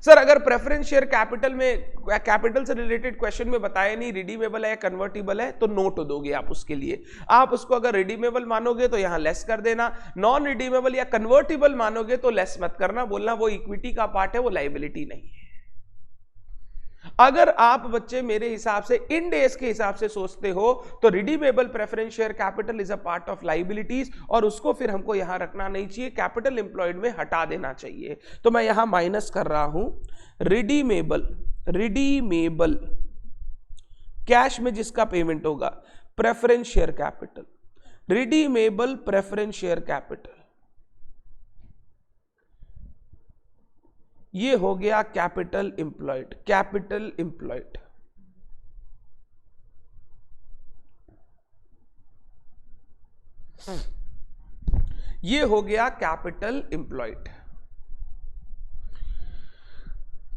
सर अगर प्रेफरेंस शेयर कैपिटल में, कैपिटल से रिलेटेड क्वेश्चन में बताया नहीं रिडीमेबल है या कन्वर्टिबल है, तो नोट दोगे आप उसके लिए। आप उसको अगर रिडीमेबल मानोगे तो यहां लेस कर देना, नॉन रिडीमेबल या कन्वर्टिबल मानोगे तो लेस मत करना, बोलना वो इक्विटी का पार्ट है, वो लाइबिलिटी नहीं है। अगर आप बच्चे मेरे हिसाब से इन डेज के हिसाब से सोचते हो तो redeemable preference share capital is a part of liabilities, और उसको फिर हमको यहां रखना नहीं चाहिए, कैपिटल एम्प्लॉयड में हटा देना चाहिए। तो मैं यहां माइनस कर रहा हूं रिडीमेबल कैश में जिसका पेमेंट होगा, preference share capital, redeemable preference share capital, ये हो गया कैपिटल एम्प्लॉयड, कैपिटल एम्प्लॉयड। ये हो गया कैपिटल एम्प्लॉयड।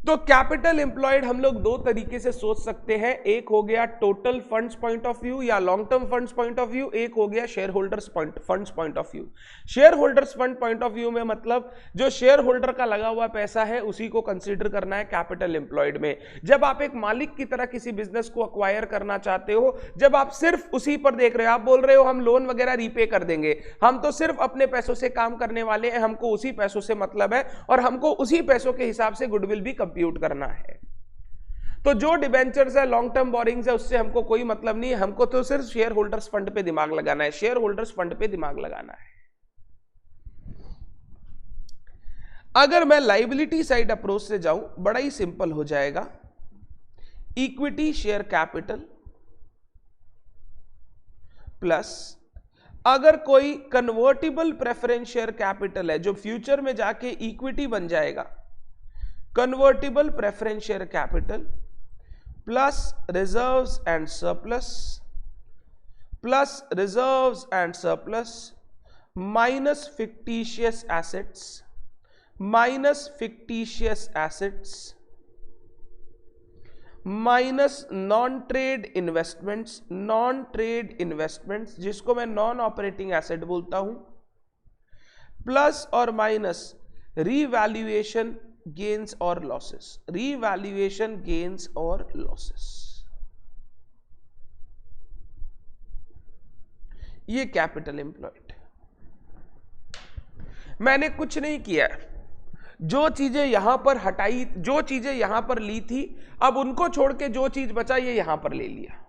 तो कैपिटल एम्प्लॉयड हम लोग दो तरीके से सोच सकते हैं, एक हो गया total funds point of view या long term funds point of view, एक हो गया share holders funds point of view. Share holders fund point of view में मतलब जो शेयर होल्डर का लगा हुआ पैसा है उसी को कंसीडर करना है कैपिटल एम्प्लॉयड में। जब आप एक मालिक की तरह किसी बिजनेस को अक्वायर करना चाहते हो, जब आप सिर्फ उसी पर देख रहे हो, आप बोल रहे हो हम लोन वगैरह रीपे कर देंगे, हम तो सिर्फ अपने पैसों से काम करने वाले हैं, हमको उसी पैसों से मतलब है और हमको उसी पैसों के हिसाब से गुडविल भी कंप्यूट करना है। तो जो डिबेंचर्स है, लॉन्ग टर्म बोरिंग्स है, उससे हमको कोई मतलब नहीं है, हमको तो सिर्फ शेयर होल्डर्स फंड पे दिमाग लगाना है, शेयर होल्डर्स फंड पे दिमाग लगाना है। अगर मैं लाइबिलिटी साइड अप्रोच से जाऊं, बड़ा ही सिंपल हो जाएगा, इक्विटी शेयर कैपिटल प्लस अगर कोई कन्वर्टिबल प्रेफरेंस शेयर कैपिटल है जो फ्यूचर में जाके इक्विटी बन जाएगा, convertible preference share capital plus reserves and surplus, plus reserves and surplus minus fictitious assets, minus fictitious assets minus non trade investments, non trade investments जिसको मैं non operating asset बोलता हूं, प्लस और minus revaluation gains और losses, revaluation gains और losses. ये capital employed. मैंने कुछ नहीं किया, जो चीजें यहां पर हटाई, जो चीजें यहां पर ली थी, अब उनको छोड़ के जो चीज बचा ये यहां पर ले लिया।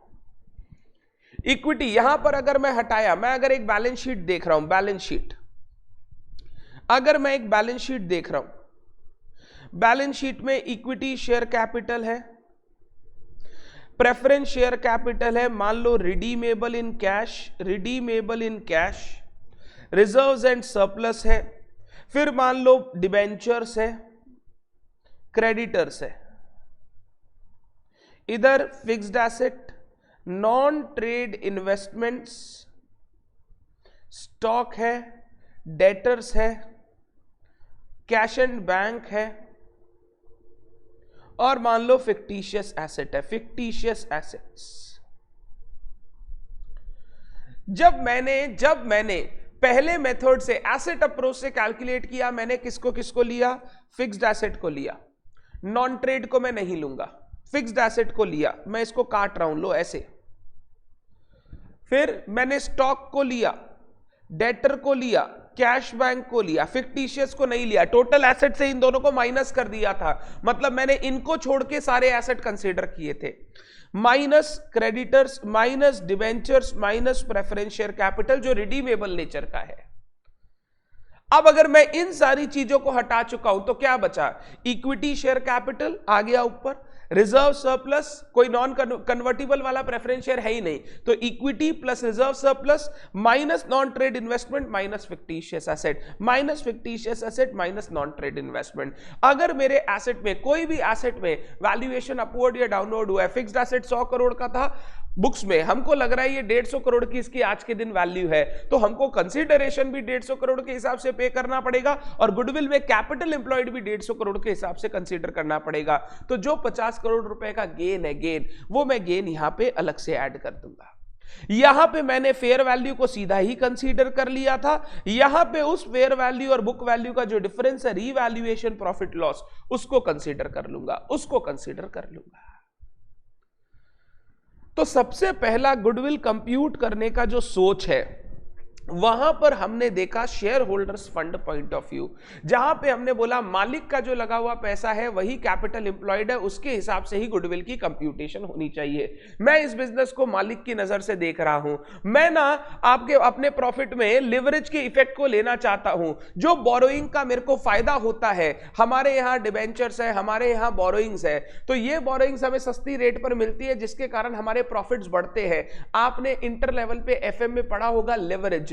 इक्विटी यहां पर अगर मैं हटाया, मैं अगर एक बैलेंस शीट देख रहा हूं, बैलेंस शीट, अगर मैं एक बैलेंस शीट देख रहा हूं, बैलेंस शीट में इक्विटी शेयर कैपिटल है, प्रेफरेंस शेयर कैपिटल है, मान लो redeemable in cash, redeemable in cash, reserves and surplus है, फिर मान लो डिबेंचर्स है, क्रेडिटर्स है, इधर fixed asset, non trade investments, stock है, डेटर्स है, कैश एंड बैंक है, और मान लो फिक्टिशियस एसेट है, फिक्टिशियस एसेट्स। जब मैंने पहले मेथड से एसेट अप्रोच से कैलकुलेट किया, मैंने किसको किसको लिया, फिक्स्ड एसेट को लिया, नॉन ट्रेड को मैं नहीं लूंगा, फिक्स्ड एसेट को लिया, मैं इसको काट रहा हूं, लो ऐसे। फिर मैंने स्टॉक को लिया, डेटर को लिया, कैश बैंक को लिया, फिक्टिशियस को नहीं लिया, टोटल एसेट से इन दोनों को माइनस कर दिया था, मतलब मैंने इनको छोड़ के सारे एसेट कंसीडर किए थे, minus creditors, minus debentures, minus preference share capital जो रिडीमेबल नेचर का है। अब अगर मैं इन सारी चीजों को हटा चुका हूं तो क्या बचा, इक्विटी शेयर कैपिटल आ गया ऊपर, रिजर्व सरप्लस, कोई नॉन कन्वर्टिबल वाला प्रेफरेंस शेयर है ही नहीं, तो equity plus reserve surplus minus non trade investment minus fictitious asset, minus fictitious asset minus non trade investment. अगर मेरे एसेट में, कोई भी एसेट में वैल्यूएशन अपवर्ड या डाउनवर्ड हुआ है, फिक्स्ड एसेट 100 करोड़ का था बुक्स में, हमको लग रहा है ये 150 करोड़ की इसकी आज के दिन वैल्यू है, तो हमको कंसीडरेशन भी 150 करोड़ के हिसाब से पे करना पड़ेगा, और गुडविल में कैपिटल एम्प्लॉयड भी 150 करोड़ के हिसाब से कंसीडर करना पड़ेगा। तो जो 50 करोड़ रुपए का गेन है, गेन, वो मैं गेन यहां पे अलग से ऐड कर दूंगा। यहां पे मैंने फेयर वैल्यू को सीधा ही कंसीडर कर लिया था, यहां पे उस फेयर वैल्यू और बुक वैल्यू का जो डिफरेंस है, रीवैल्यूएशन प्रॉफिट लॉस, उसको कंसीडर कर लूंगा, उसको कंसीडर कर लूंगा। तो सबसे पहला गुडविल कंप्यूट करने का जो सोच है, वहां पर हमने देखा share holders fund point of view, जहां पे हमने बोला मालिक का जो लगा हुआ पैसा है वही कैपिटल एम्प्लॉयड है, उसके हिसाब से ही गुडविल की कंप्यूटेशन होनी चाहिए। मैं इस बिजनेस को मालिक की नजर से देख रहा हूं, मैं ना आपके अपने प्रॉफिट में लिवरेज के इफेक्ट को लेना चाहता हूं, जो बोरोइंग का मेरे को फायदा होता है, हमारे यहां डिबेंचर्स है, हमारे यहां बोरोइंग्स है, तो ये बोरोइंग्स हमें सस्ती रेट पर मिलती है, जिसके कारण हमारे प्रॉफिट्स बढ़ते हैं। आपने इंटर लेवल पे एफएम में पढ़ा होगा leverage,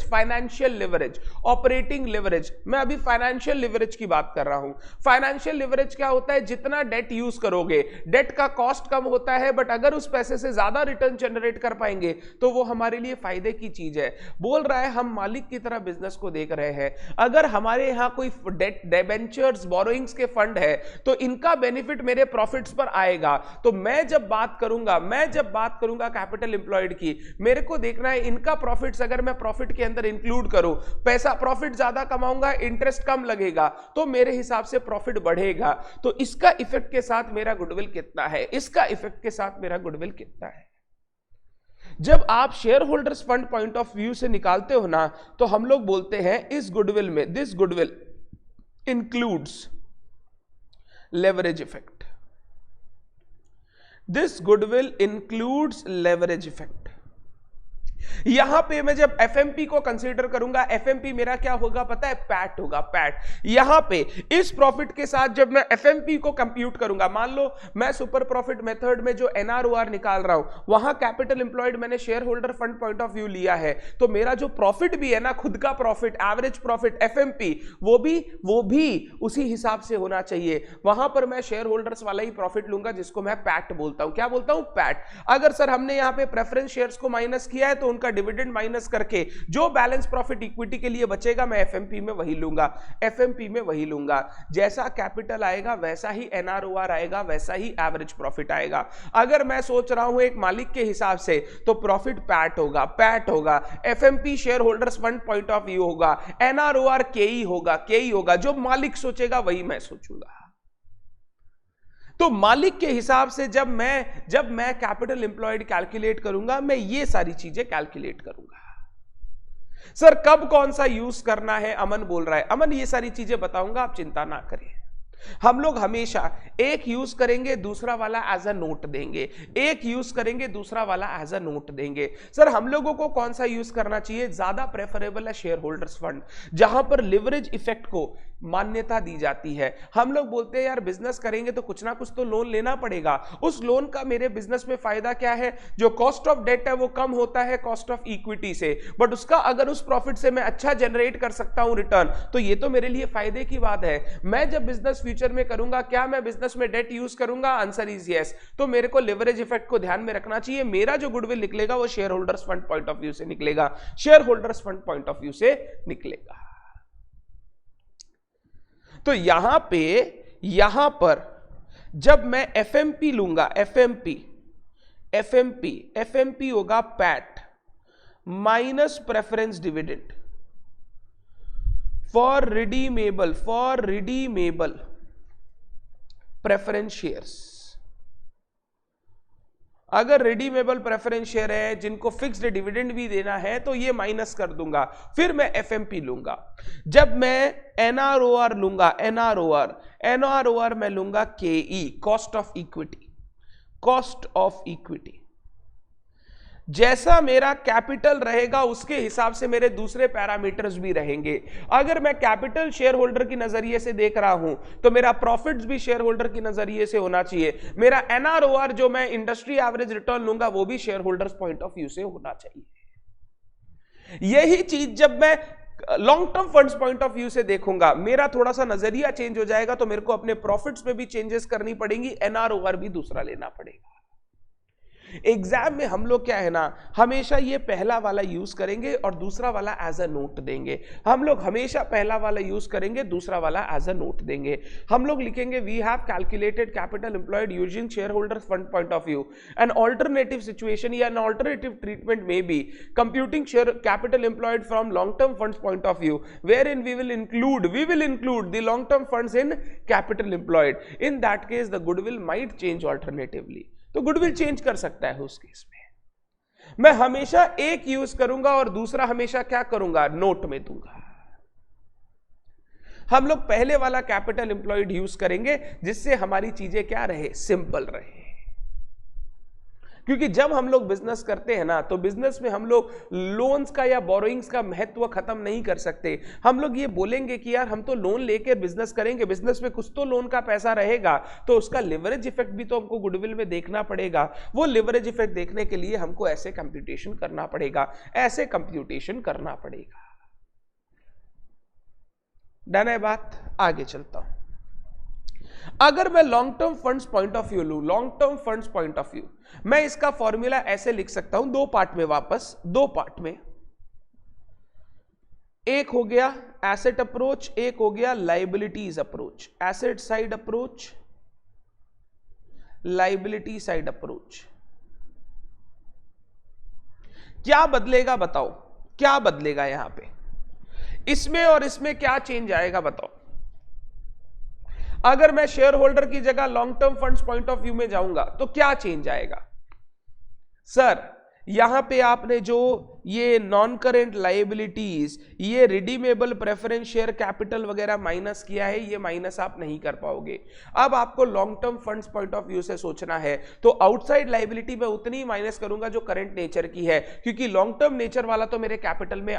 financial leverage, operating leverage, मैं अभी फाइनेंशियल लिवरेज की बात कर रहा हूं। फाइनेंशियल लिवरेज क्या होता है, जितना डेट यूज करोगे, डेट का कॉस्ट कम होता है, बट अगर उस पैसे से ज्यादा रिटर्न जनरेट कर पाएंगे तो वो हमारे लिए फायदे की चीज है। बोल रहा है हम मालिक की तरह बिजनेस को देख रहे हैं, अगर हमारे यहां कोई डेट, डिबेंचर्स, बोरोइंग्स के फंड है तो इनका बेनिफिट मेरे प्रॉफिट्स पर आएगा। तो मैं जब बात करूंगा कैपिटल एम्प्लॉयड की, मेरे को देखना है इनका प्रॉफिट्स, अगर मैं प्रॉफिट के अंदर इंक्लूड करूं, पैसा प्रॉफिट ज्यादा कमाऊंगा, इंटरेस्ट कम लगेगा, तो मेरे हिसाब से प्रॉफिट बढ़ेगा। तो इसका इफेक्ट के साथ मेरा गुडविल कितना है, इसका इफेक्ट के साथ मेरा गुडविल कितना है। जब आप share holders fund point of view से निकालते हो ना, तो हम लोग बोलते हैं इस गुडविल में, this goodwill includes leverage effect, this goodwill includes leverage effect. यहां पे मैं जब एफएमपी को कंसीडर करूंगा, एफएमपी मेरा क्या होगा पता है, पैट होगा, पैट। यहां पे इस प्रॉफिट के साथ जब मैं एफएमपी को कंप्यूट करूंगा, मान लो मैं सुपर प्रॉफिट मेथड में जो एनआरओआर निकाल रहा हूं, वहां कैपिटल एम्प्लॉयड मैंने share holder fund point of view लिया है, तो मेरा जो प्रॉफिट भी है ना, खुद का प्रॉफिट, एवरेज प्रॉफिट, एफएमपी, वो भी उसी हिसाब से होना चाहिए। वहां पर मैं शेयर होल्डर्स वाला ही प्रॉफिट लूंगा, जिसको मैं पैट बोलता हूं। क्या बोलता हूं, पैट। अगर सर हमने यहां पे प्रेफरेंस शेयर्स को माइनस किया है, तो उनका डिविडेंड माइनस करके जो बैलेंस प्रॉफिट इक्विटी के लिए बचेगा, मैं एफएमपी में वही लूंगा, एफएमपी में वही लूंगा। जैसा कैपिटल आएगा वैसा ही एनआरओआर आएगा, वैसा ही एवरेज प्रॉफिट आएगा। अगर मैं सोच रहा हूं एक मालिक के हिसाब से, तो प्रॉफिट पैट होगा, FMP share holders fund point of view होगा, एनआरओआर केई होगा, जो मालिक सोचेगा वही मैं सोचूंगा। तो मालिक के हिसाब से जब मैं कैपिटल एम्प्लॉयड कैलकुलेट करूंगा, मैं ये सारी चीजें कैलकुलेट करूंगा। सर कब कौन सा यूज करना है, अमन बोल रहा है। अमन ये सारी चीजें बताऊंगा, आप चिंता ना करें। हम लोग हमेशा एक यूज करेंगे, दूसरा वाला एज अ नोट देंगे, एक यूज करेंगे, दूसरा वाला एज अ नोट देंगे। सर हम लोगों को कौन सा यूज करना चाहिए? ज्यादा प्रेफरेबल है शेयर होल्डर्स फंड, जहां पर लिवरेज इफेक्ट को मान्यता दी जाती है। हम लोग बोलते हैं यार बिजनेस करेंगे तो कुछ ना कुछ तो लोन लेना पड़ेगा, उस लोन का मेरे बिजनेस में फायदा क्या है? जो कॉस्ट ऑफ डेट है वो कम होता है कॉस्ट ऑफ इक्विटी से, बट उसका अगर उस प्रॉफिट से मैं अच्छा जनरेट कर सकता हूं रिटर्न, तो ये तो मेरे लिए फायदे की बात है। मैं जब बिजनेस फ्यूचर में करूंगा, क्या मैं बिजनेस में डेट यूज करूंगा? Answer is yes. तो मेरे को लिवरेज इफेक्ट को ध्यान में रखना चाहिए। मेरा जो गुडविल निकलेगा वो share holders fund point of view से निकलेगा, share holders fund point of view से निकलेगा। तो यहां पर जब मैं एफएमपी लूंगा, एफएमपी होगा PAT minus preference dividend for redeemable preference shares. अगर रिडीमेबल प्रेफरेंस शेयर है जिनको फिक्स्ड डिविडेंड भी देना है तो ये माइनस कर दूंगा, फिर मैं एफएमपी लूंगा। जब मैं एनआरओआर लूंगा, एनआरओआर मैं लूंगा केई, कॉस्ट ऑफ इक्विटी। जैसा मेरा कैपिटल रहेगा उसके हिसाब से मेरे दूसरे पैरामीटर्स भी रहेंगे। अगर मैं कैपिटल शेयर होल्डर की नजरिए से देख रहा हूं तो मेरा प्रॉफिट्स भी शेयर होल्डर की नजरिए से होना चाहिए। मेरा एनआरओआर जो मैं इंडस्ट्री एवरेज रिटर्न लूंगा वो भी share holders point of view से होना चाहिए। यही चीज जब मैं long term funds point of view से देखूंगा, मेरा थोड़ा सा नजरिया चेंज हो जाएगा, तो मेरे को अपने प्रॉफिट्स में भी चेंजेस करनी पड़ेंगी, एनआरओआर भी दूसरा लेना पड़ेगा। एग्जाम में हम लोग क्या है ना, हमेशा ये पहला वाला यूज करेंगे और दूसरा वाला एज अ नोट देंगे। हम लोग हमेशा पहला वाला यूज करेंगे, दूसरा वाला एज अ नोट देंगे। हम लोग लिखेंगे we have calculated capital employed using share holders fund point of view. An alternative situation या एन ऑल्टरनेटिव ट्रीटमेंट में be computing share capital employed from long term funds point of view, wherein we will include the long term funds in capital employed. In that case the goodwill might change alternatively. तो goodwill change कर सकता है उस case में। मैं हमेशा एक use करूंगा और दूसरा हमेशा क्या करूंगा? नोट में दूंगा। हम लोग पहले वाला कैपिटल एम्प्लॉयड यूज करेंगे जिससे हमारी चीजें क्या रहे? सिंपल रहे। क्योंकि जब हम लोग बिजनेस करते हैं ना, तो बिजनेस में हम लोग लोन्स का या बोरोइंग्स का महत्व खत्म नहीं कर सकते। हम लोग ये बोलेंगे कि यार हम तो लोन लेके बिजनेस करेंगे, बिजनेस में कुछ तो लोन का पैसा रहेगा, तो उसका लिवरेज इफेक्ट भी तो हमको गुडविल में देखना पड़ेगा। वो लिवरेज इफेक्ट देखने के लिए हमको ऐसे कंप्यूटेशन करना पड़ेगा। डन है बात? आगे चलता हूं। अगर मैं long term funds point of view लूं, long term funds point of view, मैं इसका फॉर्मूला ऐसे लिख सकता हूं, दो पार्ट में। एक हो गया एसेट अप्रोच, एक हो गया liabilities approach. Asset side approach, liability side approach. क्या बदलेगा बताओ? क्या बदलेगा यहां पे? इसमें और इसमें क्या चेंज आएगा बताओ? अगर मैं शेयर होल्डर की जगह long term funds point of view में जाऊंगा तो क्या चेंज आएगा? सर यहां पे आपने जो ये नॉन करेंट लाइबिलिटीज, ये रिडीमेबल प्रेफरेंस शेयर कैपिटल वगैरह माइनस किया है, ये माइनस आप नहीं कर पाओगे। अब आपको long term funds point of view से सोचना है, तो आउटसाइड लाइबिलिटी में उतनी ही माइनस करूंगा जो करंट नेचर की है, क्योंकि लॉन्ग टर्म नेचर वाला तो मेरे कैपिटल में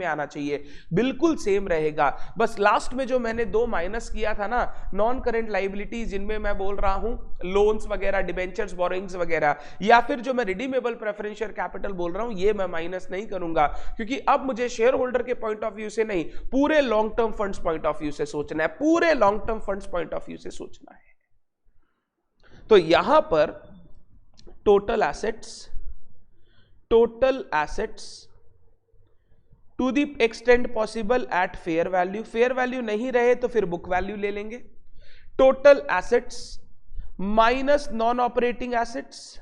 आना चाहिए, बिल्कुल सेम रहेगा। बस लास्ट में जो मैंने दो माइनस किया था ना, नॉन करेंट लाइबिलिटीज, जिनमें मैं बोल रहा हूं लोन्स वगैरह, डिबेंचर्स, बोरोइंग्स वगैरह, या फिर जो मैं रिडीमेबल प्रेफरेंस शेयर कैपिटल बोल रहा हूं, ये मैं माइनस नहीं करूंगा, क्योंकि अब मुझे शेयर होल्डर के पॉइंट ऑफ व्यू से नहीं, पूरे long term funds point of view से सोचना है, तो यहां पर total assets to the extent possible at fair value नहीं रहे तो फिर बुक वैल्यू ले लेंगे। Total assets minus non operating assets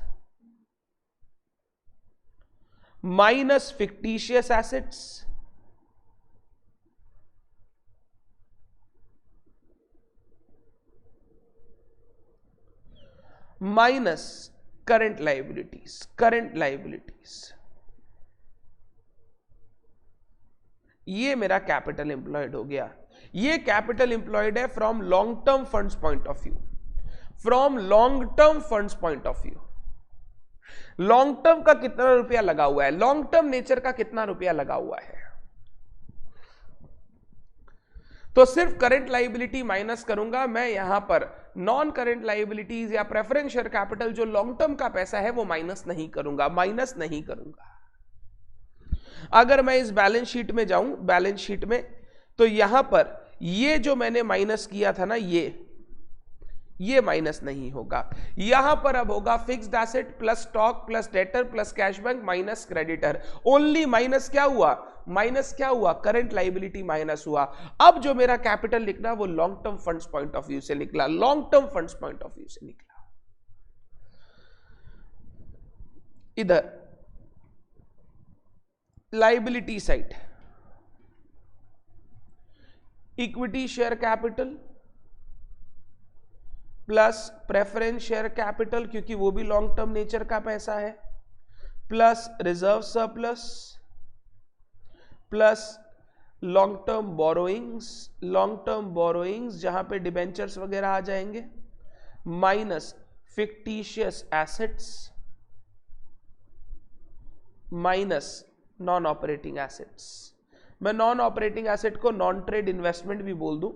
minus fictitious assets minus current liabilities. ये मेरा कैपिटल एम्प्लॉयड हो गया। ये कैपिटल एम्प्लॉयड है from long term funds point of view, from long term funds point of view. Long term का कितना रुपया लगा हुआ है, लॉन्ग टर्म नेचर का कितना रुपया लगा हुआ है, तो सिर्फ करंट लायबिलिटी माइनस करूंगा मैं यहां पर, नॉन करंट लायबिलिटीज या प्रेफरेंस शेयर कैपिटल जो लॉन्ग टर्म का पैसा है वो माइनस नहीं करूंगा, माइनस नहीं करूंगा। अगर मैं इस बैलेंस शीट में जाऊं, बैलेंस शीट में, तो यहां पर ये जो मैंने माइनस किया था ना, ये माइनस नहीं होगा। यहां पर अब होगा fixed asset plus stock plus debtor plus cash bank minus creditor. Only minus क्या हुआ, माइनस क्या हुआ, करंट लायबिलिटी माइनस हुआ। अब जो मेरा कैपिटल निकला वो long term funds point of view से निकला, long term funds point of view से निकला। इधर liability side, equity share capital plus preference share capital, क्योंकि वो भी लॉन्ग टर्म नेचर का पैसा है, plus reserve surplus plus long term borrowings, long term borrowings जहां पे डिबेंचर्स वगैरह आ जाएंगे, minus fictitious assets minus non operating assets. मैं नॉन ऑपरेटिंग एसेट को नॉन ट्रेड इन्वेस्टमेंट भी बोल दूं,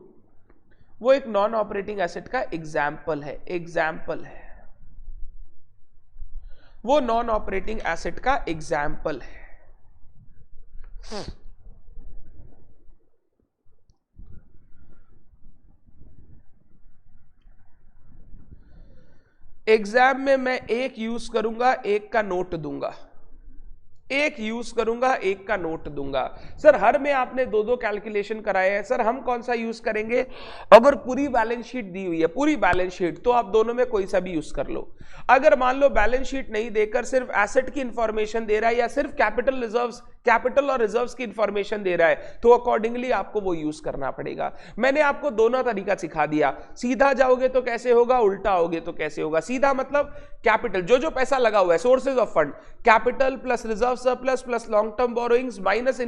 वो एक नॉन ऑपरेटिंग एसेट का एग्जाम्पल है, एग्जाम्पल है, वो नॉन ऑपरेटिंग एसेट का एग्जाम्पल है। एग्जाम में मैं एक यूज करूंगा, एक का नोट दूंगा, एक यूज करूंगा, एक का नोट दूंगा। सर हर में आपने दो दो कैलकुलेशन कराए हैं, सर हम कौन सा यूज करेंगे? अगर पूरी बैलेंस शीट दी हुई है, पूरी बैलेंस शीट, तो आप दोनों में कोई सा भी यूज कर लो। अगर मान लो बैलेंस शीट नहीं देकर सिर्फ एसेट की इंफॉर्मेशन दे रहा है या सिर्फ कैपिटल रिजर्व्स, कैपिटल और रिजर्व्स की इंफॉर्मेशन दे रहा है, तो अकॉर्डिंगली आपको वो यूज करना पड़ेगा। मैंने आपको दोनों तरीका सिखा दिया, सीधा जाओगे तो कैसे होगा, उल्टा आओगे तो कैसे होगा। सीधा मतलब कैपिटल, जो जो पैसा लगा हुआ है, sources of fund, capital plus reserve surplus plus long term borrowings minus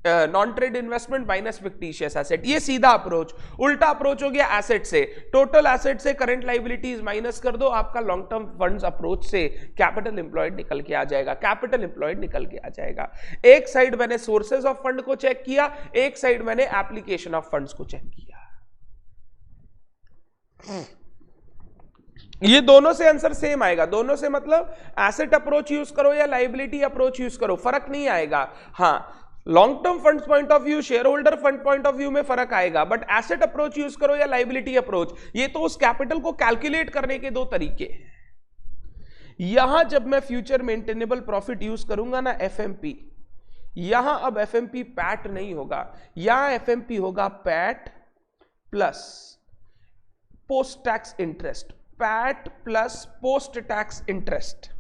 non trade investment minus fictitious asset, ये सीधा अप्रोच। उल्टा अप्रोच हो गया एसेट से, टोटल एसेट से करंट लायबिलिटीज माइनस कर दो, आपका लॉन्ग टर्म फंड्स अप्रोच से कैपिटल एम्प्लॉयड निकल के आ जाएगा, कैपिटल एम्प्लॉयड निकल के आ जाएगा। एक साइड मैंने सोर्सेज ऑफ फंड को चेक किया, एक साइड मैंने एप्लीकेशन ऑफ फंड्स को चेक किया। ये दोनों से आंसर सेम आएगा, दोनों से मतलब एसेट अप्रोच यूज करो या लायबिलिटी अप्रोच यूज करो, फर्क नहीं आएगा। हाँ, long term funds point of view, share holder fund point of view में फर्क आएगा, बट एसेट अप्रोच यूज करो या लायबिलिटी अप्रोच, ये तो उस कैपिटल को कैलकुलेट करने के दो तरीके हैं। यहां जब मैं फ्यूचर मेंटेनेबल प्रॉफिट यूज करूंगा ना, एफएमपी, यहां अब एफएमपी पैट नहीं होगा, यहां एफएमपी होगा PAT plus post tax interest, PAT plus post tax interest.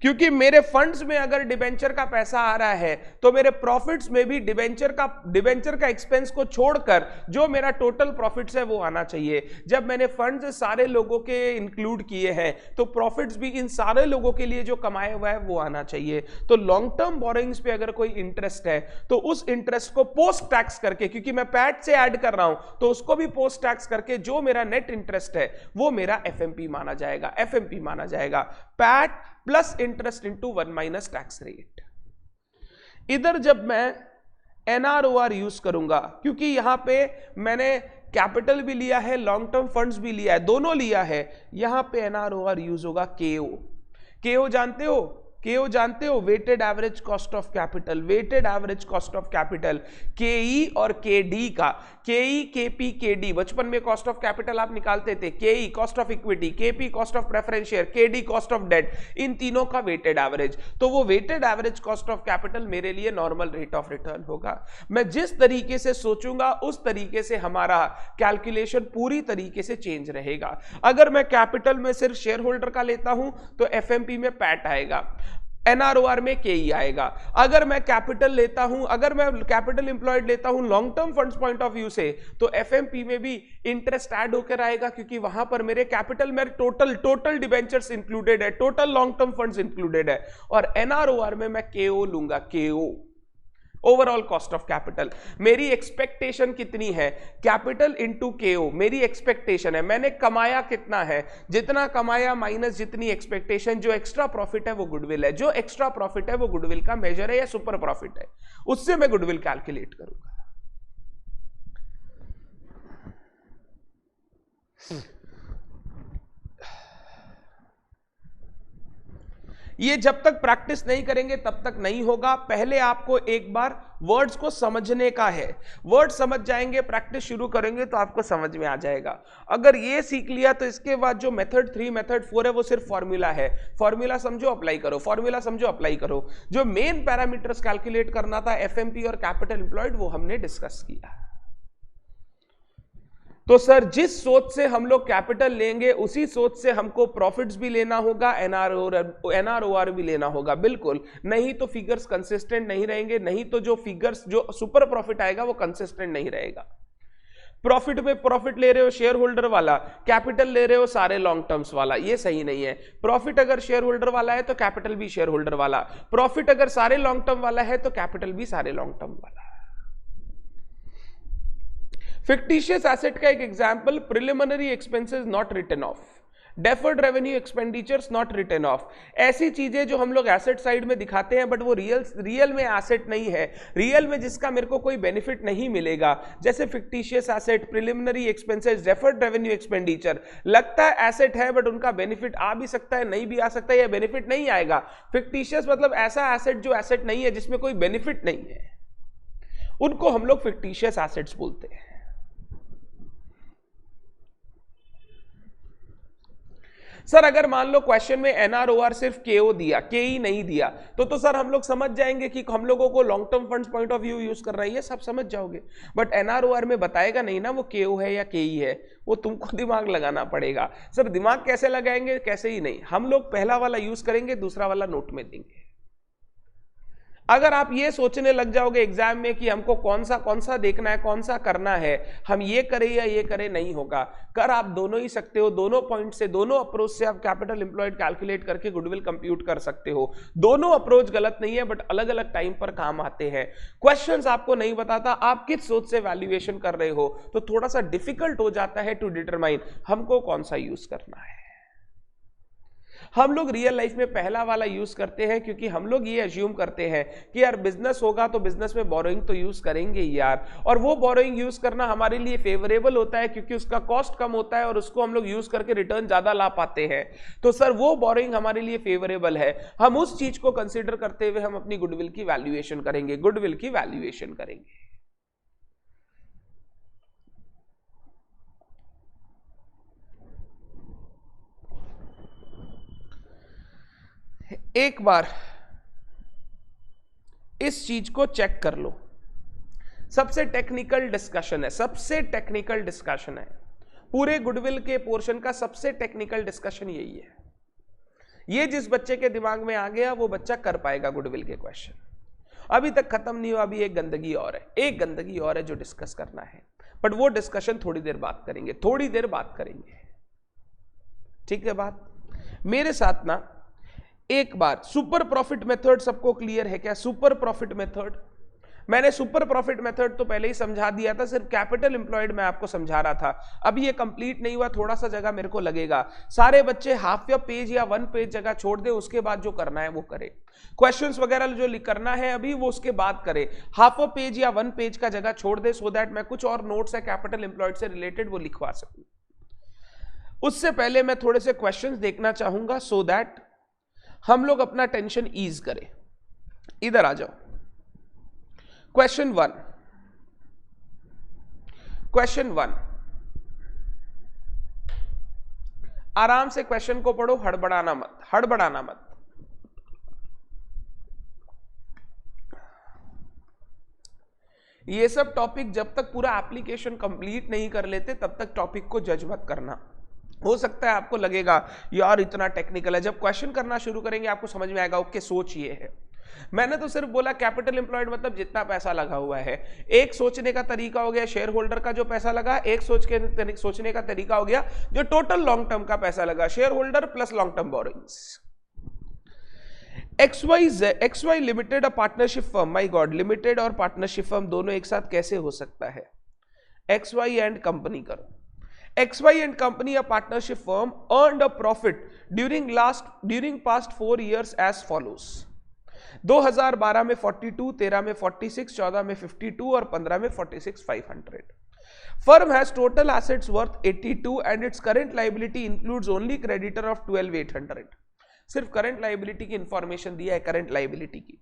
क्योंकि मेरे फंड्स में अगर डिबेंचर का पैसा आ रहा है तो मेरे प्रॉफिट्स में भी डिबेंचर का एक्सपेंस को छोड़कर जो मेरा टोटल प्रॉफिट्स है वो आना चाहिए। जब मैंने फंड्स सारे लोगों के इंक्लूड किए हैं तो प्रॉफिट्स भी इन सारे लोगों के लिए जो कमाया हुआ है वो आना चाहिए। तो लॉन्ग टर्म बोरोइंग्स पे अगर कोई इंटरेस्ट है तो उस इंटरेस्ट को पोस्ट टैक्स करके, क्योंकि मैं पैट से ऐड कर रहा हूं तो उसको भी पोस्ट टैक्स करके जो मेरा नेट इंटरेस्ट है वो मेरा एफएमपी माना जाएगा, एफएमपी माना जाएगा। PAT plus interest into 1 minus tax rate. इधर जब मैं एनआरओआर यूज करूंगा, क्योंकि यहां पे मैंने कैपिटल भी लिया है, लॉन्ग टर्म फंड्स भी लिया है, दोनों लिया है, यहां पे एनआरओआर यूज होगा केओ। केओ जानते हो? केओ जानते हो? Weighted average cost of capital, weighted average cost of capital, KE और केडी का, केई, केपी, केडी, बचपन में कॉस्ट ऑफ कैपिटल आप निकालते थे, KE cost of equity, KP cost of preference share, KD cost of debt, इन तीनों का वेटेड एवरेज। तो वो weighted average cost of capital मेरे लिए नॉर्मल रेट ऑफ रिटर्न होगा। मैं जिस तरीके से सोचूंगा उस तरीके से हमारा कैलकुलेशन पूरी तरीके से चेंज रहेगा। अगर मैं कैपिटल में सिर्फ शेयर होल्डर का लेता हूं तो एफएमपी में पैट आएगा, एनआरओआर में केई आएगा। अगर मैं कैपिटल लेता हूं, अगर मैं कैपिटल एम्प्लॉयड लेता हूं long term funds point of view से, तो एफएमपी में भी इंटरेस्ट ऐड होकर आएगा, क्योंकि वहां पर मेरे कैपिटल में टोटल डिबेंचर्स इंक्लूडेड है, total long term funds included है। और एनआरओआर में मैं केओ लूंगा, केओ ओवरऑल कॉस्ट ऑफ कैपिटल। मेरी एक्सपेक्टेशन कितनी है, कैपिटल इनटू केओ, मेरी एक्सपेक्टेशन है, मैंने कमाया कितना है, जितना कमाया माइनस जितनी एक्सपेक्टेशन, जो एक्स्ट्रा प्रॉफिट है वो गुडविल है, जो एक्स्ट्रा प्रॉफिट है वो गुडविल का मेजर है या सुपर प्रॉफिट है, उससे मैं गुडविल कैलकुलेट करूंगा। ये जब तक प्रैक्टिस नहीं करेंगे तब तक नहीं होगा। पहले आपको एक बार वर्ड्स को समझने का है, वर्ड समझ जाएंगे, प्रैक्टिस शुरू करेंगे तो आपको समझ में आ जाएगा। अगर ये सीख लिया तो इसके बाद जो मेथड 3 मेथड 4 है वो सिर्फ फॉर्मूला है, फॉर्मूला समझो अप्लाई करो, फॉर्मूला समझो अप्लाई करो। जो मेन पैरामीटर्स कैलकुलेट करना था एफएमपी और कैपिटल एम्प्लॉयड वो हमने डिस्कस किया। तो सर जिस सोच से हम लोग कैपिटल लेंगे उसी सोच से हमको प्रॉफिट्स भी लेना होगा, एनआरओआर भी लेना होगा। बिल्कुल, नहीं तो फिगर्स कंसिस्टेंट नहीं रहेंगे, नहीं तो जो फिगर्स जो सुपर प्रॉफिट आएगा वो कंसिस्टेंट नहीं रहेगा। प्रॉफिट में प्रॉफिट ले रहे हो शेयर होल्डर वाला, कैपिटल ले रहे हो सारे लॉन्ग टर्म्स वाला, ये सही नहीं है। प्रॉफिट अगर शेयर होल्डर वाला है तो कैपिटल भी शेयर होल्डर वाला, प्रॉफिट अगर सारे लॉन्ग टर्म वाला है तो कैपिटल भी सारे लॉन्ग टर्म वाला। फिक्टिशियस एसेट का एक example, preliminary expenses not written off, deferred revenue expenditures not written off. ऐसी चीजें जो हम लोग एसेट साइड में दिखाते हैं बट वो रियल में एसेट नहीं है, रियल में जिसका मेरे को कोई बेनिफिट नहीं मिलेगा, जैसे fictitious asset, preliminary expenses, deferred revenue expenditure. लगता है एसेट है बट उनका बेनिफिट आ भी सकता है, नहीं भी आ सकता है, या बेनिफिट नहीं आएगा। फिक्टिशियस मतलब ऐसा एसेट जो एसेट नहीं है, जिसमें कोई बेनिफिट नहीं है, उनको हम लोग फिक्टिशियस एसेट्स बोलते हैं। सर अगर मान लो क्वेश्चन में एनआरओआर सिर्फ केओ दिया, केई नहीं दिया, तो सर हम लोग समझ जाएंगे कि हम लोगों को long term funds point of view use कर रही है, सब समझ जाओगे। बट एनआरओआर में बताएगा नहीं ना वो केओ है या केई है, वो तुमको दिमाग लगाना पड़ेगा। सर दिमाग कैसे लगाएंगे, कैसे ही नहीं, हम लोग पहला वाला यूज करेंगे, दूसरा वाला नोट में देंगे। अगर आप ये सोचने लग जाओगे एग्जाम में कि हमको कौन सा देखना है, कौन सा करना है, हम ये करें या ये करें, नहीं होगा। कर आप दोनों ही सकते हो, दोनों पॉइंट से, दोनों अप्रोच से आप कैपिटल एम्प्लॉयड कैलकुलेट करके गुडविल कंप्यूट कर सकते हो। दोनों अप्रोच गलत नहीं है बट अलग अलग टाइम पर काम आते हैं। क्वेश्चंस आपको नहीं बताता आप किस सोच से वैल्यूएशन कर रहे हो, तो थोड़ा सा डिफिकल्ट हो जाता है टू डिटरमाइन हमको कौन सा यूज करना है। हम लोग रियल लाइफ में पहला वाला यूज करते हैं क्योंकि हम लोग ये अज्यूम करते हैं कि यार बिजनेस होगा तो बिजनेस में बोरोइंग तो यूज करेंगे यार, और वो बोरोइंग यूज करना हमारे लिए फेवरेबल होता है क्योंकि उसका कॉस्ट कम होता है और उसको हम लोग यूज करके रिटर्न ज्यादा ला पाते हैं। तो सर वो बोरोइंग हमारे लिए फेवरेबल है, हम उस चीज को कंसिडर करते हुए हम अपनी गुडविल की वैल्यूएशन करेंगे, गुडविल की वैल्यूएशन करेंगे। एक बार इस चीज को चेक कर लो, सबसे टेक्निकल डिस्कशन है, सबसे टेक्निकल डिस्कशन है पूरे गुडविल के पोर्शन का, सबसे टेक्निकल डिस्कशन यही है। ये जिस बच्चे के दिमाग में आ गया वो बच्चा कर पाएगा गुडविल के क्वेश्चन। अभी तक खत्म नहीं हुआ, अभी एक गंदगी और है, एक गंदगी और है जो डिस्कस करना है, बट वो डिस्कशन थोड़ी देर बात करेंगे, थोड़ी देर बात करेंगे, ठीक है बात। मेरे साथ ना एक बार सुपर प्रॉफिट मेथड सबको क्लियर है क्या? सुपर प्रॉफिट मेथड, मैंने सुपर प्रॉफिट मेथड तो पहले ही समझा दिया था, सिर्फ कैपिटल एम्प्लॉयड मैं आपको समझा रहा था। अभी ये कंप्लीट नहीं हुआ, थोड़ा सा जगह मेरे को लगेगा। सारे बच्चे हाफ या पेज या 1 पेज जगह छोड़ दे, उसके बाद जो करना है वो करे। क्वेश्चंस वगैरह जो करना है अभी वो उसके बाद करे, हाफ अ पेज या 1 पेज का जगह छोड़ दे, सो दैट मैं कुछ और नोट्स है कैपिटल एम्प्लॉयड से रिलेटेड वो लिखवा सकूं। उससे पहले मैं थोड़े से क्वेश्चंस देखना चाहूंगा सो दैट हम लोग अपना टेंशन ईज करें। इधर आ जाओ। क्वेश्चन 1, क्वेश्चन 1, आराम से क्वेश्चन को पढ़ो, हड़बड़ाना मत, हड़बड़ाना मत। ये सब टॉपिक जब तक पूरा एप्लीकेशन कंप्लीट नहीं कर लेते तब तक टॉपिक को जज मत करना। हो सकता है आपको लगेगा यार इतना टेक्निकल है, जब क्वेश्चन करना शुरू करेंगे आपको समझ में आएगा ओके सोच ये है। मैंने तो सिर्फ बोला कैपिटल एम्प्लॉयड मतलब जितना पैसा लगा हुआ है। एक सोचने का तरीका हो गया शेयर होल्डर का जो पैसा लगा, एक सोचने का तरीका हो गया जो टोटल लॉन्ग टर्म का पैसा लगा, shareholder plus long term borrowings. XY limited a partnership firm, my god, limited और पार्टनरशिप फर्म दोनों एक साथ कैसे हो सकता है? XY एंड कंपनी करो। XY and company a partnership firm earned a profit during past 4 years as follows. 2012 में 42, 13 में 46, 14 में 52 और 15 में 46,500। Firm has total assets worth 82 and its current liability includes only creditor of 12,800। सिर्फ करंट लाइबिलिटी की information दिया है, करंट लाइबिलिटी की।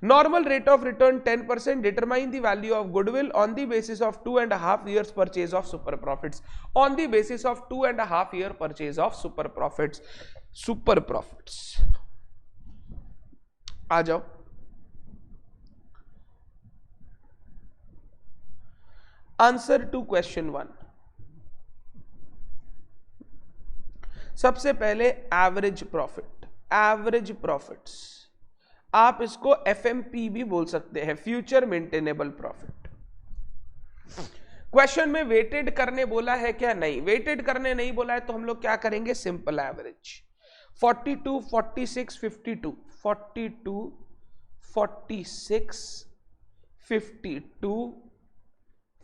Normal rate of return 10%, determine the value of goodwill on the basis of 2.5 years purchase of super profits, on the basis of 2.5 year purchase of super profits. Super profits आ जाओ, answer to question 1। सबसे पहले average profit, average profits, आप इसको FMP भी बोल सकते हैं, फ्यूचर मेंटेनेबल प्रॉफिट। क्वेश्चन में वेटेड करने बोला है क्या? नहीं, वेटेड करने नहीं बोला है, तो हम लोग क्या करेंगे? Simple average. 42, 46, 52, 42, 46, 52,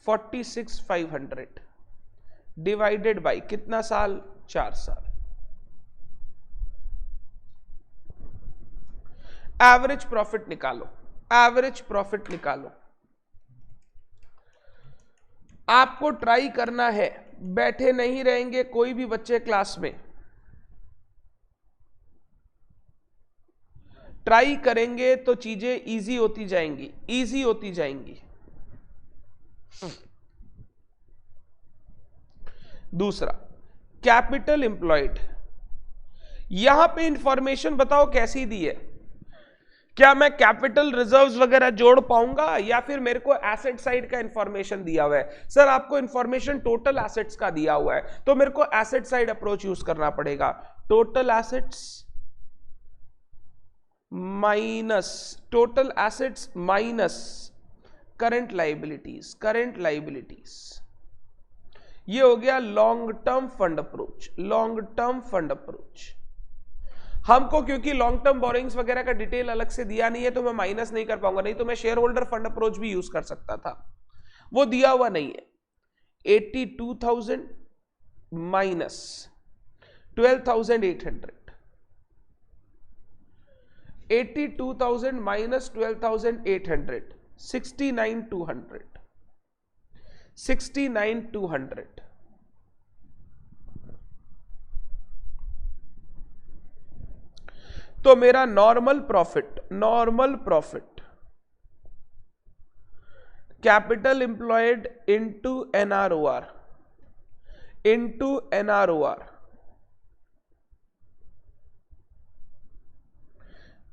46,500 डिवाइडेड बाय कितना साल? 4 साल। एवरेज प्रॉफिट निकालो, एवरेज प्रॉफिट निकालो। आपको ट्राई करना है, बैठे नहीं रहेंगे कोई भी बच्चे क्लास में, ट्राई करेंगे तो चीजें इजी होती जाएंगी, इजी होती जाएंगी। दूसरा, कैपिटल एम्प्लॉयड। यहां पे इंफॉर्मेशन बताओ कैसी दी है? क्या मैं कैपिटल रिजर्व्स वगैरह जोड़ पाऊंगा या फिर मेरे को एसेट साइड का इंफॉर्मेशन दिया हुआ है? सर आपको इंफॉर्मेशन टोटल एसेट्स का दिया हुआ है, तो मेरे को एसेट साइड अप्रोच यूज करना पड़ेगा। Total assets minus, total assets minus current liabilities, current liabilities. ये हो गया long term fund approach, long term fund approach. हमको क्योंकि लॉन्ग टर्म बोरिंग्स वगैरह का डिटेल अलग से दिया नहीं है, तो मैं माइनस नहीं कर पाऊंगा, नहीं तो मैं शेयर होल्डर फंड अप्रोच भी यूज कर सकता था, वो दिया हुआ नहीं है। 82,000 माइनस 12,800, 82,000 माइनस 12,800, 69,200, 69,200। तो मेरा normal profit, normal profit capital employed into NROR, into NROR,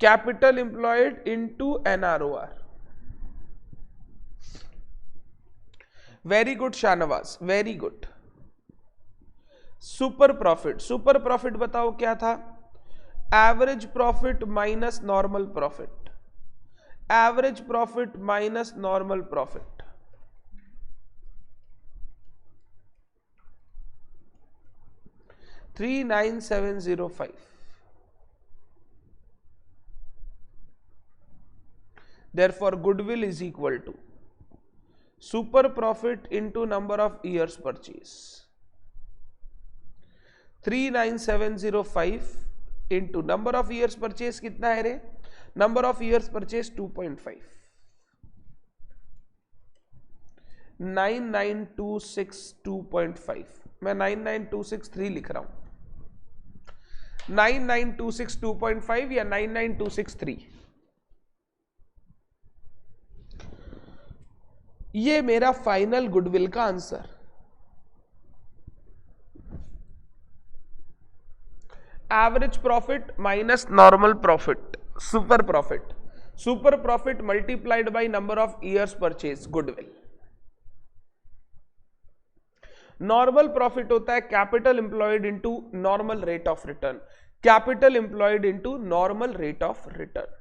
capital employed into NROR. Very good Shahnawaz, very good. Super profit, super profit बताओ क्या था? Average profit minus normal profit, average profit minus normal profit. $39,705। Therefore, goodwill is equal to super profit into number of years purchase। 39,705 into number of years purchase कितना है रे? number of years purchase 2.5, 9926 2.5, मैं 99,263 लिख रहा हूं, 9926 2.5 या 99,263। ये मेरा फाइनल गुडविल का answer. Average profit minus normal profit, super profit, super profit multiplied by number of years purchase, goodwill. Normal profit होता है capital employed into normal rate of return, capital employed into normal rate of return.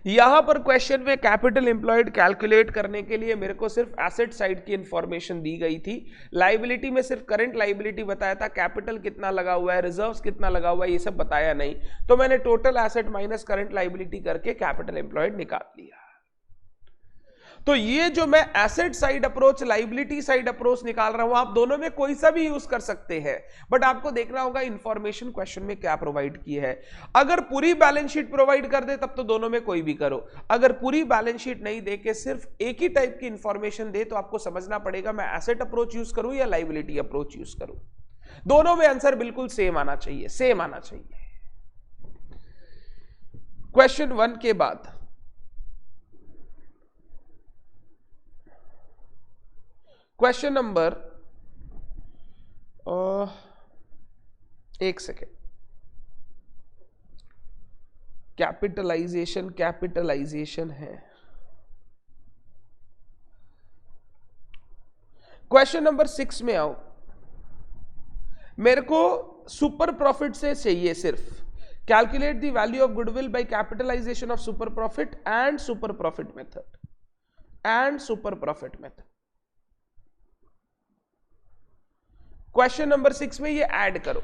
यहां पर question में capital employed calculate करने के लिए मेरे को सिर्फ एसेट साइड की इंफॉर्मेशन दी गई थी। लाइबिलिटी में सिर्फ करंट लाइबिलिटी बताया था, कैपिटल कितना लगा हुआ है, रिजर्व्स कितना लगा हुआ है, ये सब बताया नहीं। तो मैंने total asset minus current liability करके कैपिटल एम्प्लॉयड निकाल लिया। तो ये जो मैं asset side approach, liability side approach निकाल रहा हूं, आप दोनों में कोई सा भी यूज कर सकते हैं, बट आपको देखना होगा इंफॉर्मेशन क्वेश्चन में क्या प्रोवाइड की है। अगर पूरी बैलेंस शीट प्रोवाइड कर दे तब तो दोनों में कोई भी करो, अगर पूरी बैलेंस शीट नहीं दे के सिर्फ एक ही टाइप की इंफॉर्मेशन दे तो आपको समझना पड़ेगा मैं एसेट अप्रोच यूज करूं या लाइबिलिटी अप्रोच यूज करूं। दोनों में आंसर बिल्कुल सेम आना चाहिए, सेम आना चाहिए। क्वेश्चन 1 के बाद क्वेश्चन नंबर, एक सेकेंड, कैपिटलाइजेशन है। क्वेश्चन नंबर 6 में आओ। मेरे को सुपर प्रॉफिट से चाहिए सिर्फ calculate the value of goodwill by capitalisation of super profit and super profit method. Question number 6 में ये ऐड करो।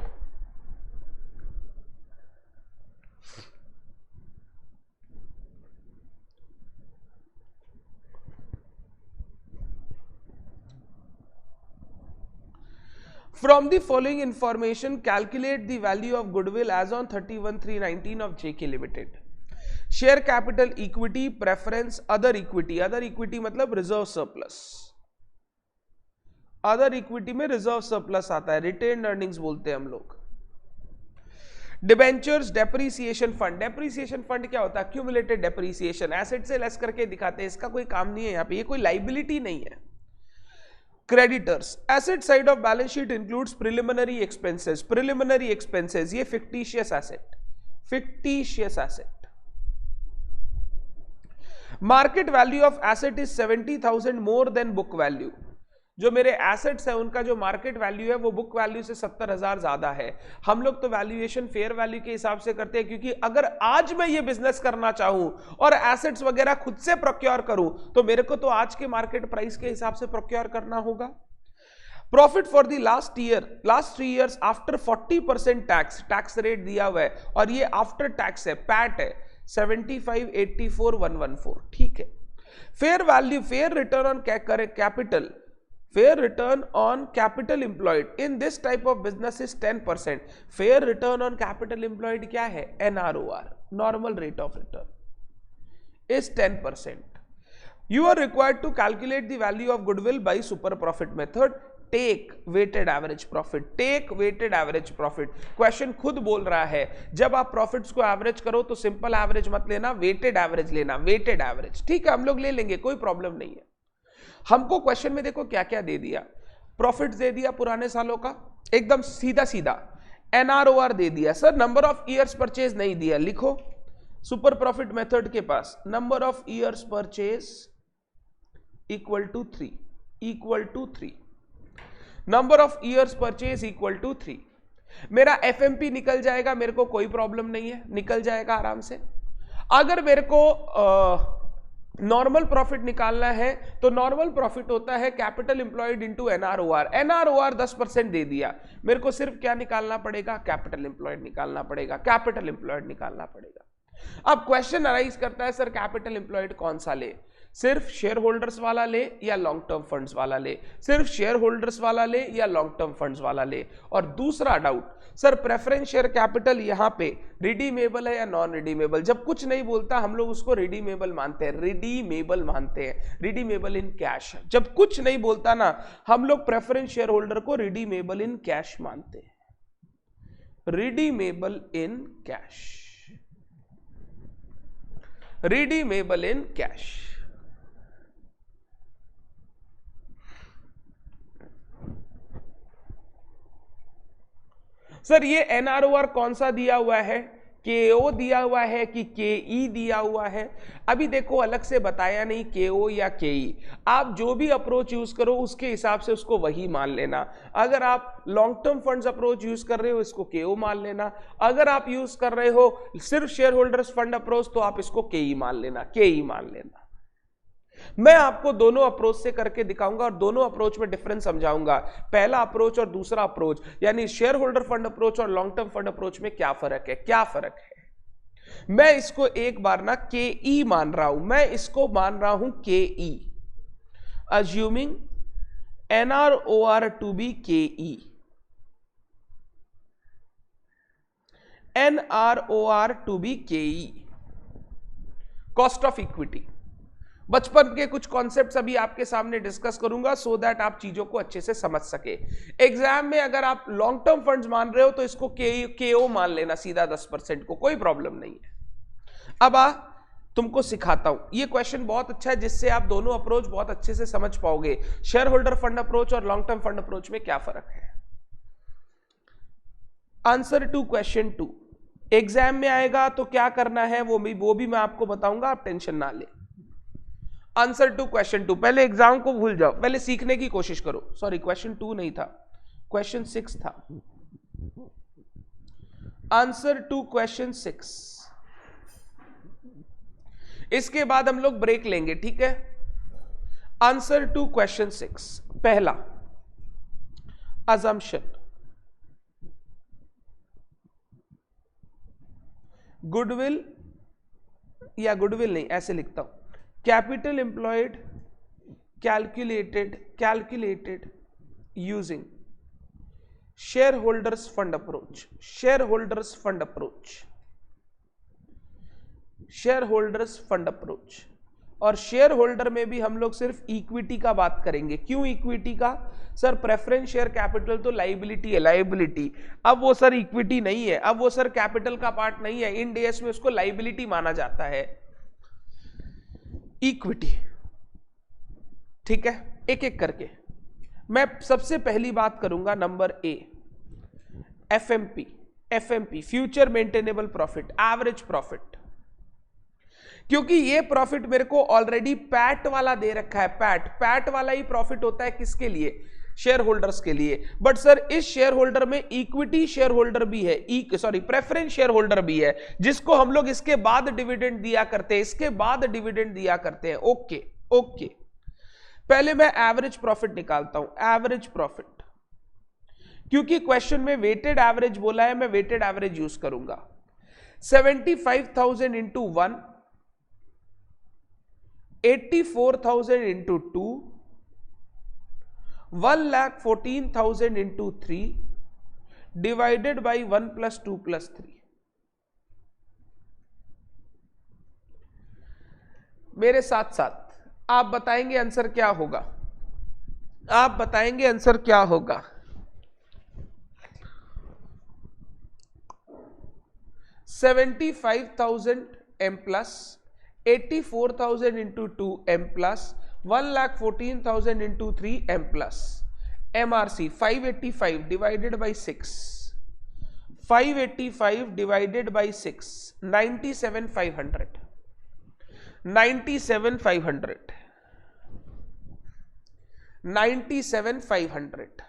From the following information, calculate the value of goodwill as on 31/3/19 of JK Limited. Share capital, equity, preference, other equity. Other equity मतलब reserve surplus. Other equity में reserve surplus आता है, retained earnings बोलते हैं हम लोग। Debentures, depreciation fund. Depreciation fund क्या होता है? क्यूमुलेटेड डेप्रीसिएशन, एसेट से लेस करके दिखाते हैं, इसका कोई काम नहीं है यहाँ पे, ये कोई लाइबिलिटी नहीं है। Creditors, asset side of balance sheet includes preliminary expenses. Preliminary expenses ये fictitious asset. Market value of asset is 70,000 more than book value. जो मेरे एसेट्स है उनका जो मार्केट वैल्यू है वो बुक वैल्यू से 70,000 ज्यादा है। हम लोग तो वैल्यूएशन फेयर वैल्यू के हिसाब से करते हैं, क्योंकि अगर आज मैं ये बिजनेस करना चाहूं और एसेट्स वगैरह खुद से प्रोक्योर करूं तो मेरे को तो आज के मार्केट प्राइस के हिसाब से प्रोक्योर करना होगा। Profit for the last 3 years after 40% tax rate दिया हुआ है और ये आफ्टर टैक्स है, पैट है 75, 84, 114, ठीक है। Fair value, fair return on capital, fair return on capital employed in this type of business is 10%. fair return on capital employed क्या है? NROR, normal rate of return, is 10%. You are required to calculate the value of goodwill by super profit method. Take weighted average profit. Take weighted average profit. Question खुद बोल रहा है जब आप profits को average करो तो सिंपल एवरेज मत लेना, वेटेड एवरेज लेना, वेटेड एवरेज, ठीक है, हम लोग ले लेंगे, कोई प्रॉब्लम नहीं है। हमको क्वेश्चन में देखो क्या क्या दे दिया, प्रॉफिट दे दिया पुराने सालों का एकदम सीधा सीधा, एनआरओआर दे दिया, sir number of years purchase नहीं दिया, लिखो सुपर प्रॉफिट मेथड के पास number of years purchase equal to 3, number of years purchase equal to 3। मेरा एफएमपी निकल जाएगा, मेरे को कोई प्रॉब्लम नहीं है, निकल जाएगा आराम से। अगर मेरे को नॉर्मल प्रॉफिट निकालना है तो नॉर्मल प्रॉफिट होता है कैपिटल एम्प्लॉयड इनटू एनआरओआर। एनआरओआर 10% दे दिया, मेरे को सिर्फ क्या निकालना पड़ेगा? कैपिटल एम्प्लॉयड निकालना पड़ेगा, कैपिटल एम्प्लॉयड निकालना पड़ेगा। अब क्वेश्चन अराइज करता है, सर कैपिटल एम्प्लॉयड कौन सा ले, सिर्फ शेयर होल्डर्स वाला ले या लॉन्ग टर्म फंड्स वाला ले, सिर्फ शेयर होल्डर्स वाला ले या लॉन्ग टर्म फंड्स वाला ले। और दूसरा doubt, sir preference share capital यहां पे रिडीमेबल है या नॉन रिडीमेबल? जब कुछ नहीं बोलता हम लोग उसको रिडीमेबल मानते हैं, रिडीमेबल इन कैश। जब कुछ नहीं बोलता ना हम लोग प्रेफरेंस शेयर होल्डर को रिडीमेबल इन कैश मानते हैं, redeemable in cash, redeemable in cash. Sir ये एनआरओआर कौन सा दिया हुआ है? KO दिया हुआ है कि KE दिया हुआ है? अभी देखो अलग से बताया नहीं KO या KE, आप जो भी अप्रोच यूज करो उसके हिसाब से उसको वही मान लेना। अगर आप long term funds approach use कर रहे हो इसको KO मान लेना, अगर आप यूज कर रहे हो सिर्फ शेयर होल्डर्स फंड अप्रोच तो आप इसको KE मान लेना, KE मान लेना। मैं आपको दोनों अप्रोच से करके दिखाऊंगा और दोनों अप्रोच में डिफरेंस समझाऊंगा, पहला अप्रोच और दूसरा अप्रोच, यानी शेयर होल्डर फंड अप्रोच और लॉन्ग टर्म फंड अप्रोच में क्या फर्क है, क्या फर्क है। मैं इसको एक बार ना KE मान रहा हूं, मैं इसको मान रहा हूं KE, assuming NROR to be KE, NROR to be KE, cost of equity. बचपन के कुछ कॉन्सेप्ट्स अभी आपके सामने डिस्कस करूंगा सो दैट आप चीजों को अच्छे से समझ सके। एग्जाम में अगर आप लॉन्ग टर्म फंड्स मान रहे हो तो इसको KO मान लेना सीधा 10% को, कोई प्रॉब्लम नहीं है। अब तुमको सिखाता हूं, ये क्वेश्चन बहुत अच्छा है जिससे आप दोनों अप्रोच बहुत अच्छे से समझ पाओगे, शेयर होल्डर फंड अप्रोच और लॉन्ग टर्म फंड अप्रोच में क्या फर्क है। आंसर टू क्वेश्चन 2 एग्जाम में आएगा तो क्या करना है वो भी मैं आपको बताऊंगा, आप टेंशन ना ले। आंसर टू क्वेश्चन 2, पहले एग्जाम को भूल जाओ, पहले सीखने की कोशिश करो। सॉरी क्वेश्चन 2 नहीं था, क्वेश्चन 6 था। आंसर टू क्वेश्चन 6, इसके बाद हम लोग ब्रेक लेंगे, ठीक है। आंसर टू क्वेश्चन 6, पहला अजम्पशन, गुडविल, या गुडविल नहीं ऐसे लिखता हूं, capital employed calculated using share holders fund approach, share holders fund approach, share holders fund approach. और शेयर होल्डर में भी हम लोग सिर्फ इक्विटी का बात करेंगे। क्यों इक्विटी का? सर प्रेफरेंस शेयर कैपिटल तो लाइबिलिटी है, लाइबिलिटी। अब वो सर इक्विटी नहीं है, अब वो सर कैपिटल का पार्ट नहीं है, इंड एस में उसको लाइबिलिटी माना जाता है, इक्विटी। ठीक है, एक एक करके मैं सबसे पहली बात करूंगा number A, FMP. FMP future maintainable profit, average profit, क्योंकि ये प्रॉफिट मेरे को ऑलरेडी पैट वाला दे रखा है। पैट वाला ही प्रॉफिट होता है किसके लिए? शेयर होल्डर्स के लिए। बट सर इस शेयर होल्डर में इक्विटी शेयर होल्डर भी है, प्रेफरेंस शेयर होल्डर भी है, जिसको हम लोग इसके बाद डिविडेंड दिया करते हैं, इसके बाद डिविडेंड दिया करते हैं। ओके ओके, पहले मैं एवरेज प्रॉफिट निकालता हूं, एवरेज प्रॉफिट, क्योंकि क्वेश्चन में वेटेड एवरेज बोला है, मैं वेटेड एवरेज यूज करूंगा। 75,000 into 1, 84,000 into 2, 1,14,000 into 3 divided by 1 + 2 + 3। मेरे साथ साथ आप बताएंगे आंसर क्या होगा, आप बताएंगे आंसर क्या होगा। 75,000 M plus 84,000 into 2 M plus 1,14,000 into 3 M plus MRC 585 divided by 6, 585 divided by 6, 97,500, 97,500, 97,500।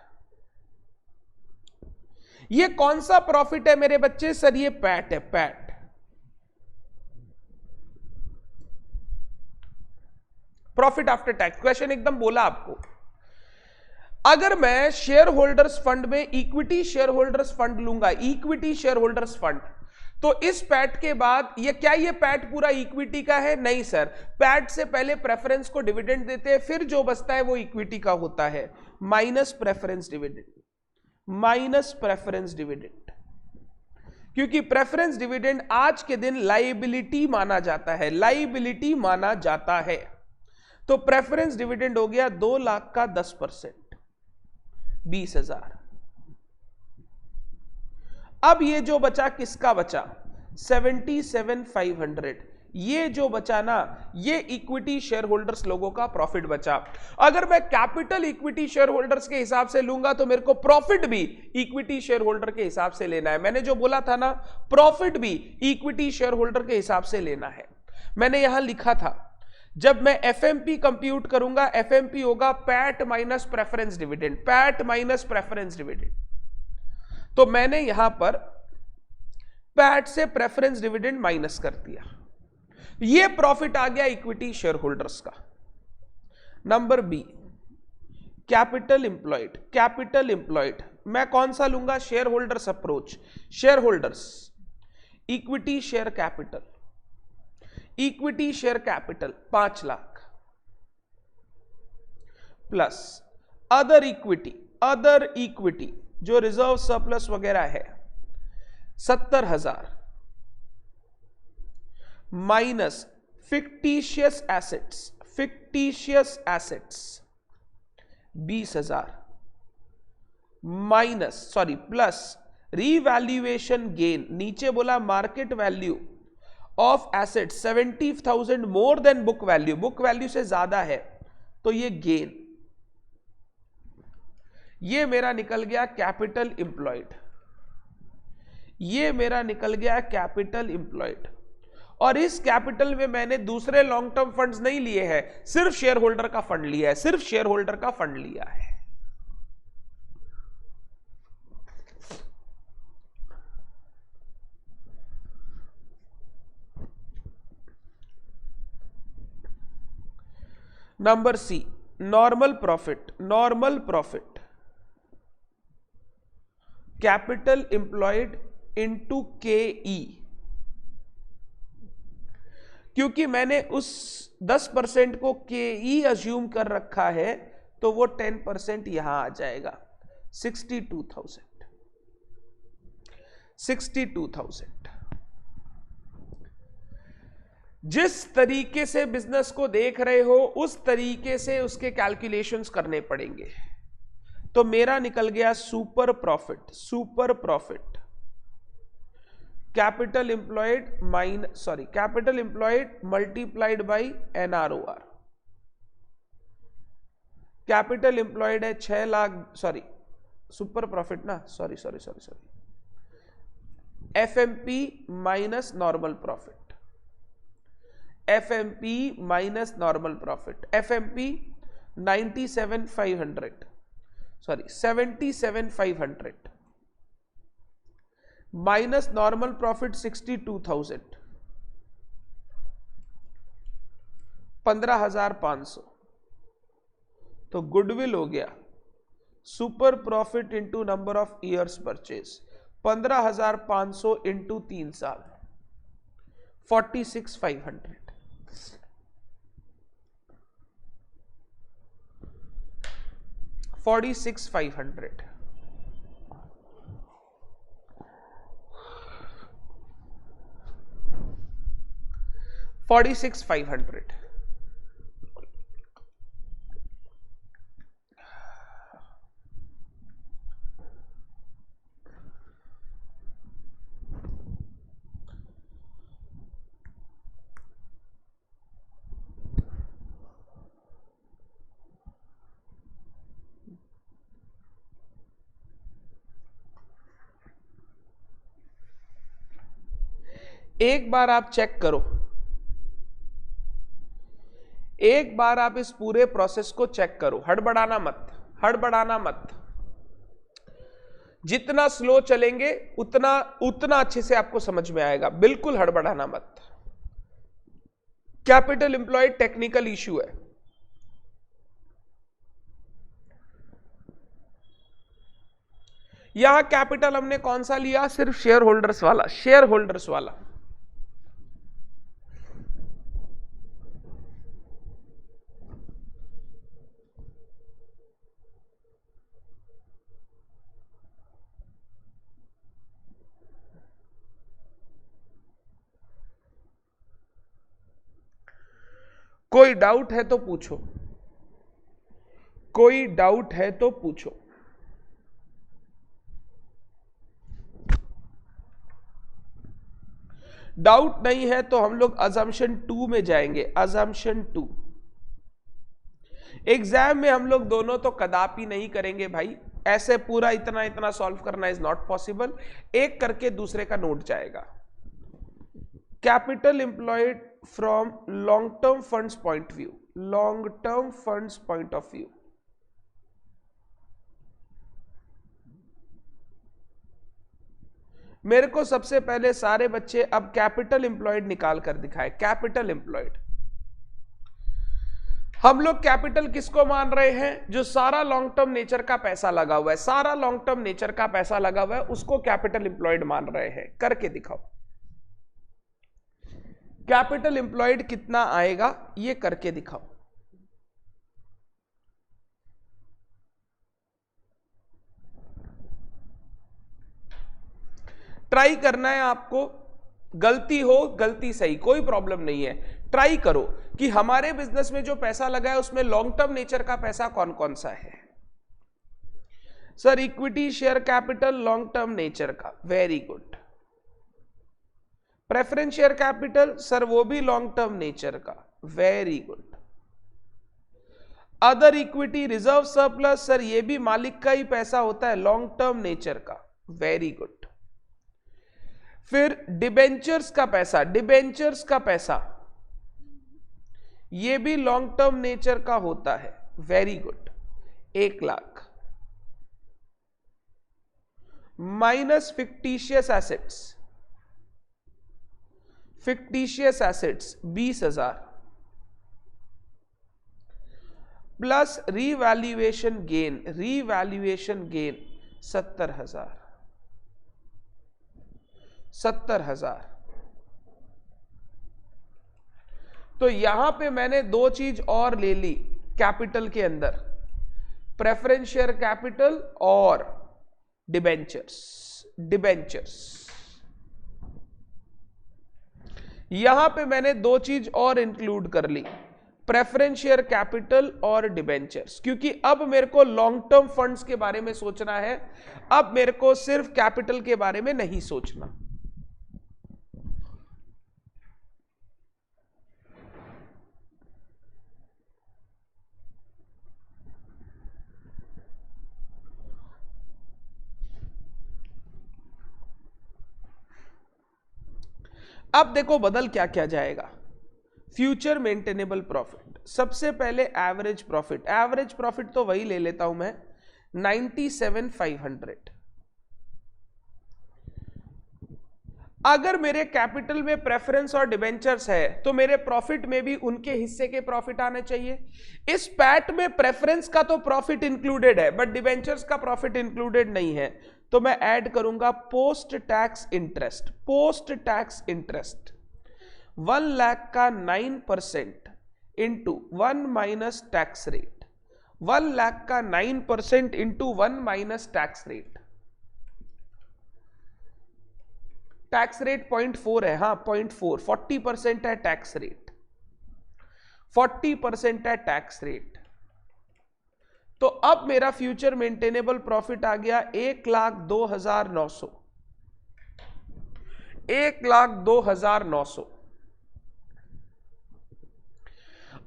ये कौन सा प्रॉफिट है मेरे बच्चे? सर ये पैट है, PAT. Profit after tax. Question एकदम बोला आपको। अगर मैं शेयर होल्डर्स फंड में इक्विटी शेयर होल्डर्स फंड लूंगा, इक्विटी शेयर होल्डर्स फंड, तो इस पैट के बाद ये क्या, ये पैट पूरा इक्विटी का है? नहीं सर, पैट से पहले प्रेफरेंस को डिविडेंड देते हैं, फिर जो बचता है वो इक्विटी का होता है, minus preference dividend, minus preference dividend. क्योंकि प्रेफरेंस डिविडेंड आज के दिन लाइबिलिटी माना जाता है, लाइबिलिटी माना जाता है। तो प्रेफरेंस डिविडेंड हो गया 2 लाख का 10%, 20,000। अब ये जो बचा किसका बचा? 77,500। ये जो बचा ना, ये इक्विटी शेयर होल्डर्स लोगों का प्रॉफिट बचा। अगर मैं कैपिटल इक्विटी शेयर होल्डर्स के हिसाब से लूंगा तो मेरे को प्रॉफिट भी इक्विटी शेयर होल्डर के हिसाब से लेना है। मैंने जो बोला था ना, प्रॉफिट भी इक्विटी शेयर होल्डर के हिसाब से लेना है। मैंने यहां लिखा था, जब मैं एफएमपी कंप्यूट करूंगा, एफएमपी होगा PAT minus preference dividend, PAT minus preference dividend. तो मैंने यहां पर पैट से प्रेफरेंस डिविडेंड माइनस कर दिया, ये प्रॉफिट आ गया इक्विटी शेयर होल्डर्स का। Number B, capital employed. Capital employed मैं कौन सा लूंगा? Share holders approach. Share holders, equity share capital, equity share capital 5 lakh plus other equity, other equity जो रिजर्व सरप्लस वगैरह है 70,000 minus fictitious assets, fictitious assets 20,000 minus plus revaluation gain, नीचे बोला market value of asset 70,000 more than book value, book value से ज्यादा है तो ये गेन, ये मेरा निकल गया कैपिटल इंप्लॉयड, ये मेरा निकल गया कैपिटल इंप्लॉयड। और इस कैपिटल में मैंने दूसरे लॉन्ग टर्म फंड्स नहीं लिए हैं, सिर्फ शेयर होल्डर का फंड लिया है, सिर्फ शेयर होल्डर का फंड लिया है। Number C, normal profit. Normal profit capital employed into K, क्योंकि मैंने उस 10% को केई अज्यूम कर रखा है तो वो 10% यहां आ जाएगा 62,000। 62,000 जिस तरीके से बिजनेस को देख रहे हो उस तरीके से उसके कैलकुलेशंस करने पड़ेंगे। तो मेरा निकल गया super profit, super profit capital employed capital employed multiplied by NROR. Capital employed है 6 लाख, सुपर प्रॉफिट ना, sorry FMP minus normal profit, FMP minus normal profit, FMP 77,500 minus normal profit 62,000, 15,500। तो गुडविल हो गया super profit into number of years purchase, 15,500 into 3 साल 46,500। 46,500 46,500। एक बार आप check करो, एक बार आप इस पूरे प्रोसेस को चेक करो, हड़बड़ाना मत, हड़बड़ाना मत। जितना स्लो चलेंगे उतना अच्छे से आपको समझ में आएगा, बिल्कुल हड़बड़ाना मत। कैपिटल एम्प्लॉयड टेक्निकल इश्यू है, यहां कैपिटल हमने कौन सा लिया? सिर्फ शेयर होल्डर्स वाला, शेयर होल्डर्स वाला। कोई डाउट है तो पूछो, कोई डाउट है तो पूछो। डाउट नहीं है तो हम लोग अजम्पशन 2 में जाएंगे। अजम्पशन 2, एग्जाम में हम लोग दोनों तो कदापि नहीं करेंगे भाई, ऐसे पूरा इतना इतना सॉल्व करना इज नॉट पॉसिबल, एक करके दूसरे का नोट जाएगा। Capital employed from long term funds point view, long term funds point of view. मेरे को सबसे पहले सारे बच्चे अब कैपिटल एम्प्लॉयड निकाल कर दिखाए। कैपिटल एम्प्लॉयड, हम लोग कैपिटल किसको मान रहे हैं? जो सारा लॉन्ग टर्म नेचर का पैसा लगा हुआ है, सारा लॉन्ग टर्म नेचर का पैसा लगा हुआ है उसको कैपिटल एम्प्लॉयड मान रहे हैं। करके दिखाओ कैपिटल एम्प्लॉयड कितना आएगा, ये करके दिखाओ। ट्राई करना है आपको, गलती हो गलती सही कोई प्रॉब्लम नहीं है, ट्राई करो कि हमारे बिजनेस में जो पैसा लगा है उसमें लॉन्ग टर्म नेचर का पैसा कौन कौन सा है। Sir equity share capital long term nature का, very good. Preference share capital sir वो भी लॉन्ग टर्म नेचर का, very good. Other equity reserve surplus sir ये भी मालिक का ही पैसा होता है, लॉन्ग टर्म नेचर का, वेरी गुड। फिर डिबेंचर्स का पैसा, डिबेंचर्स का पैसा ये भी लॉन्ग टर्म नेचर का होता है, very good. 1 lakh minus fictitious assets, fictitious assets 20,000 plus revaluation gain, revaluation gain 70,000, 70,000। तो यहां पे मैंने 2 चीज और ले ली कैपिटल के अंदर, प्रेफरेंस शेयर कैपिटल और डिबेंचर्स। डिबेंचर्स यहां पे मैंने 2 चीज और इंक्लूड कर ली, प्रेफरेंस शेयर कैपिटल और डिबेंचर्स, क्योंकि अब मेरे को लॉन्ग टर्म फंड्स के बारे में सोचना है, अब मेरे को सिर्फ कैपिटल के बारे में नहीं सोचना। अब देखो बदल क्या क्या जाएगा। फ्यूचर मेंटेनेबल प्रॉफिट, सबसे पहले एवरेज प्रॉफिट, एवरेज प्रॉफिट तो वही ले लेता हूं मैं 97,500। अगर मेरे कैपिटल में प्रेफरेंस और डिबेंचर्स है तो मेरे प्रॉफिट में भी उनके हिस्से के प्रॉफिट आने चाहिए। इस पैट में प्रेफरेंस का तो प्रॉफिट इंक्लूडेड है बट डिबेंचर्स का प्रॉफिट इंक्लूडेड नहीं है, तो मैं ऐड करूंगा post tax interest. Post tax interest 1 lakh का 9% into 1 minus tax rate, 1 lakh का 9% into 1 minus tax rate. Tax rate 0.4 है, हाँ 0.4, 40% है टैक्स रेट, 40% है टैक्स रेट। तो अब मेरा फ्यूचर मेंटेनेबल प्रॉफिट आ गया 1,02,900, 1,02,900।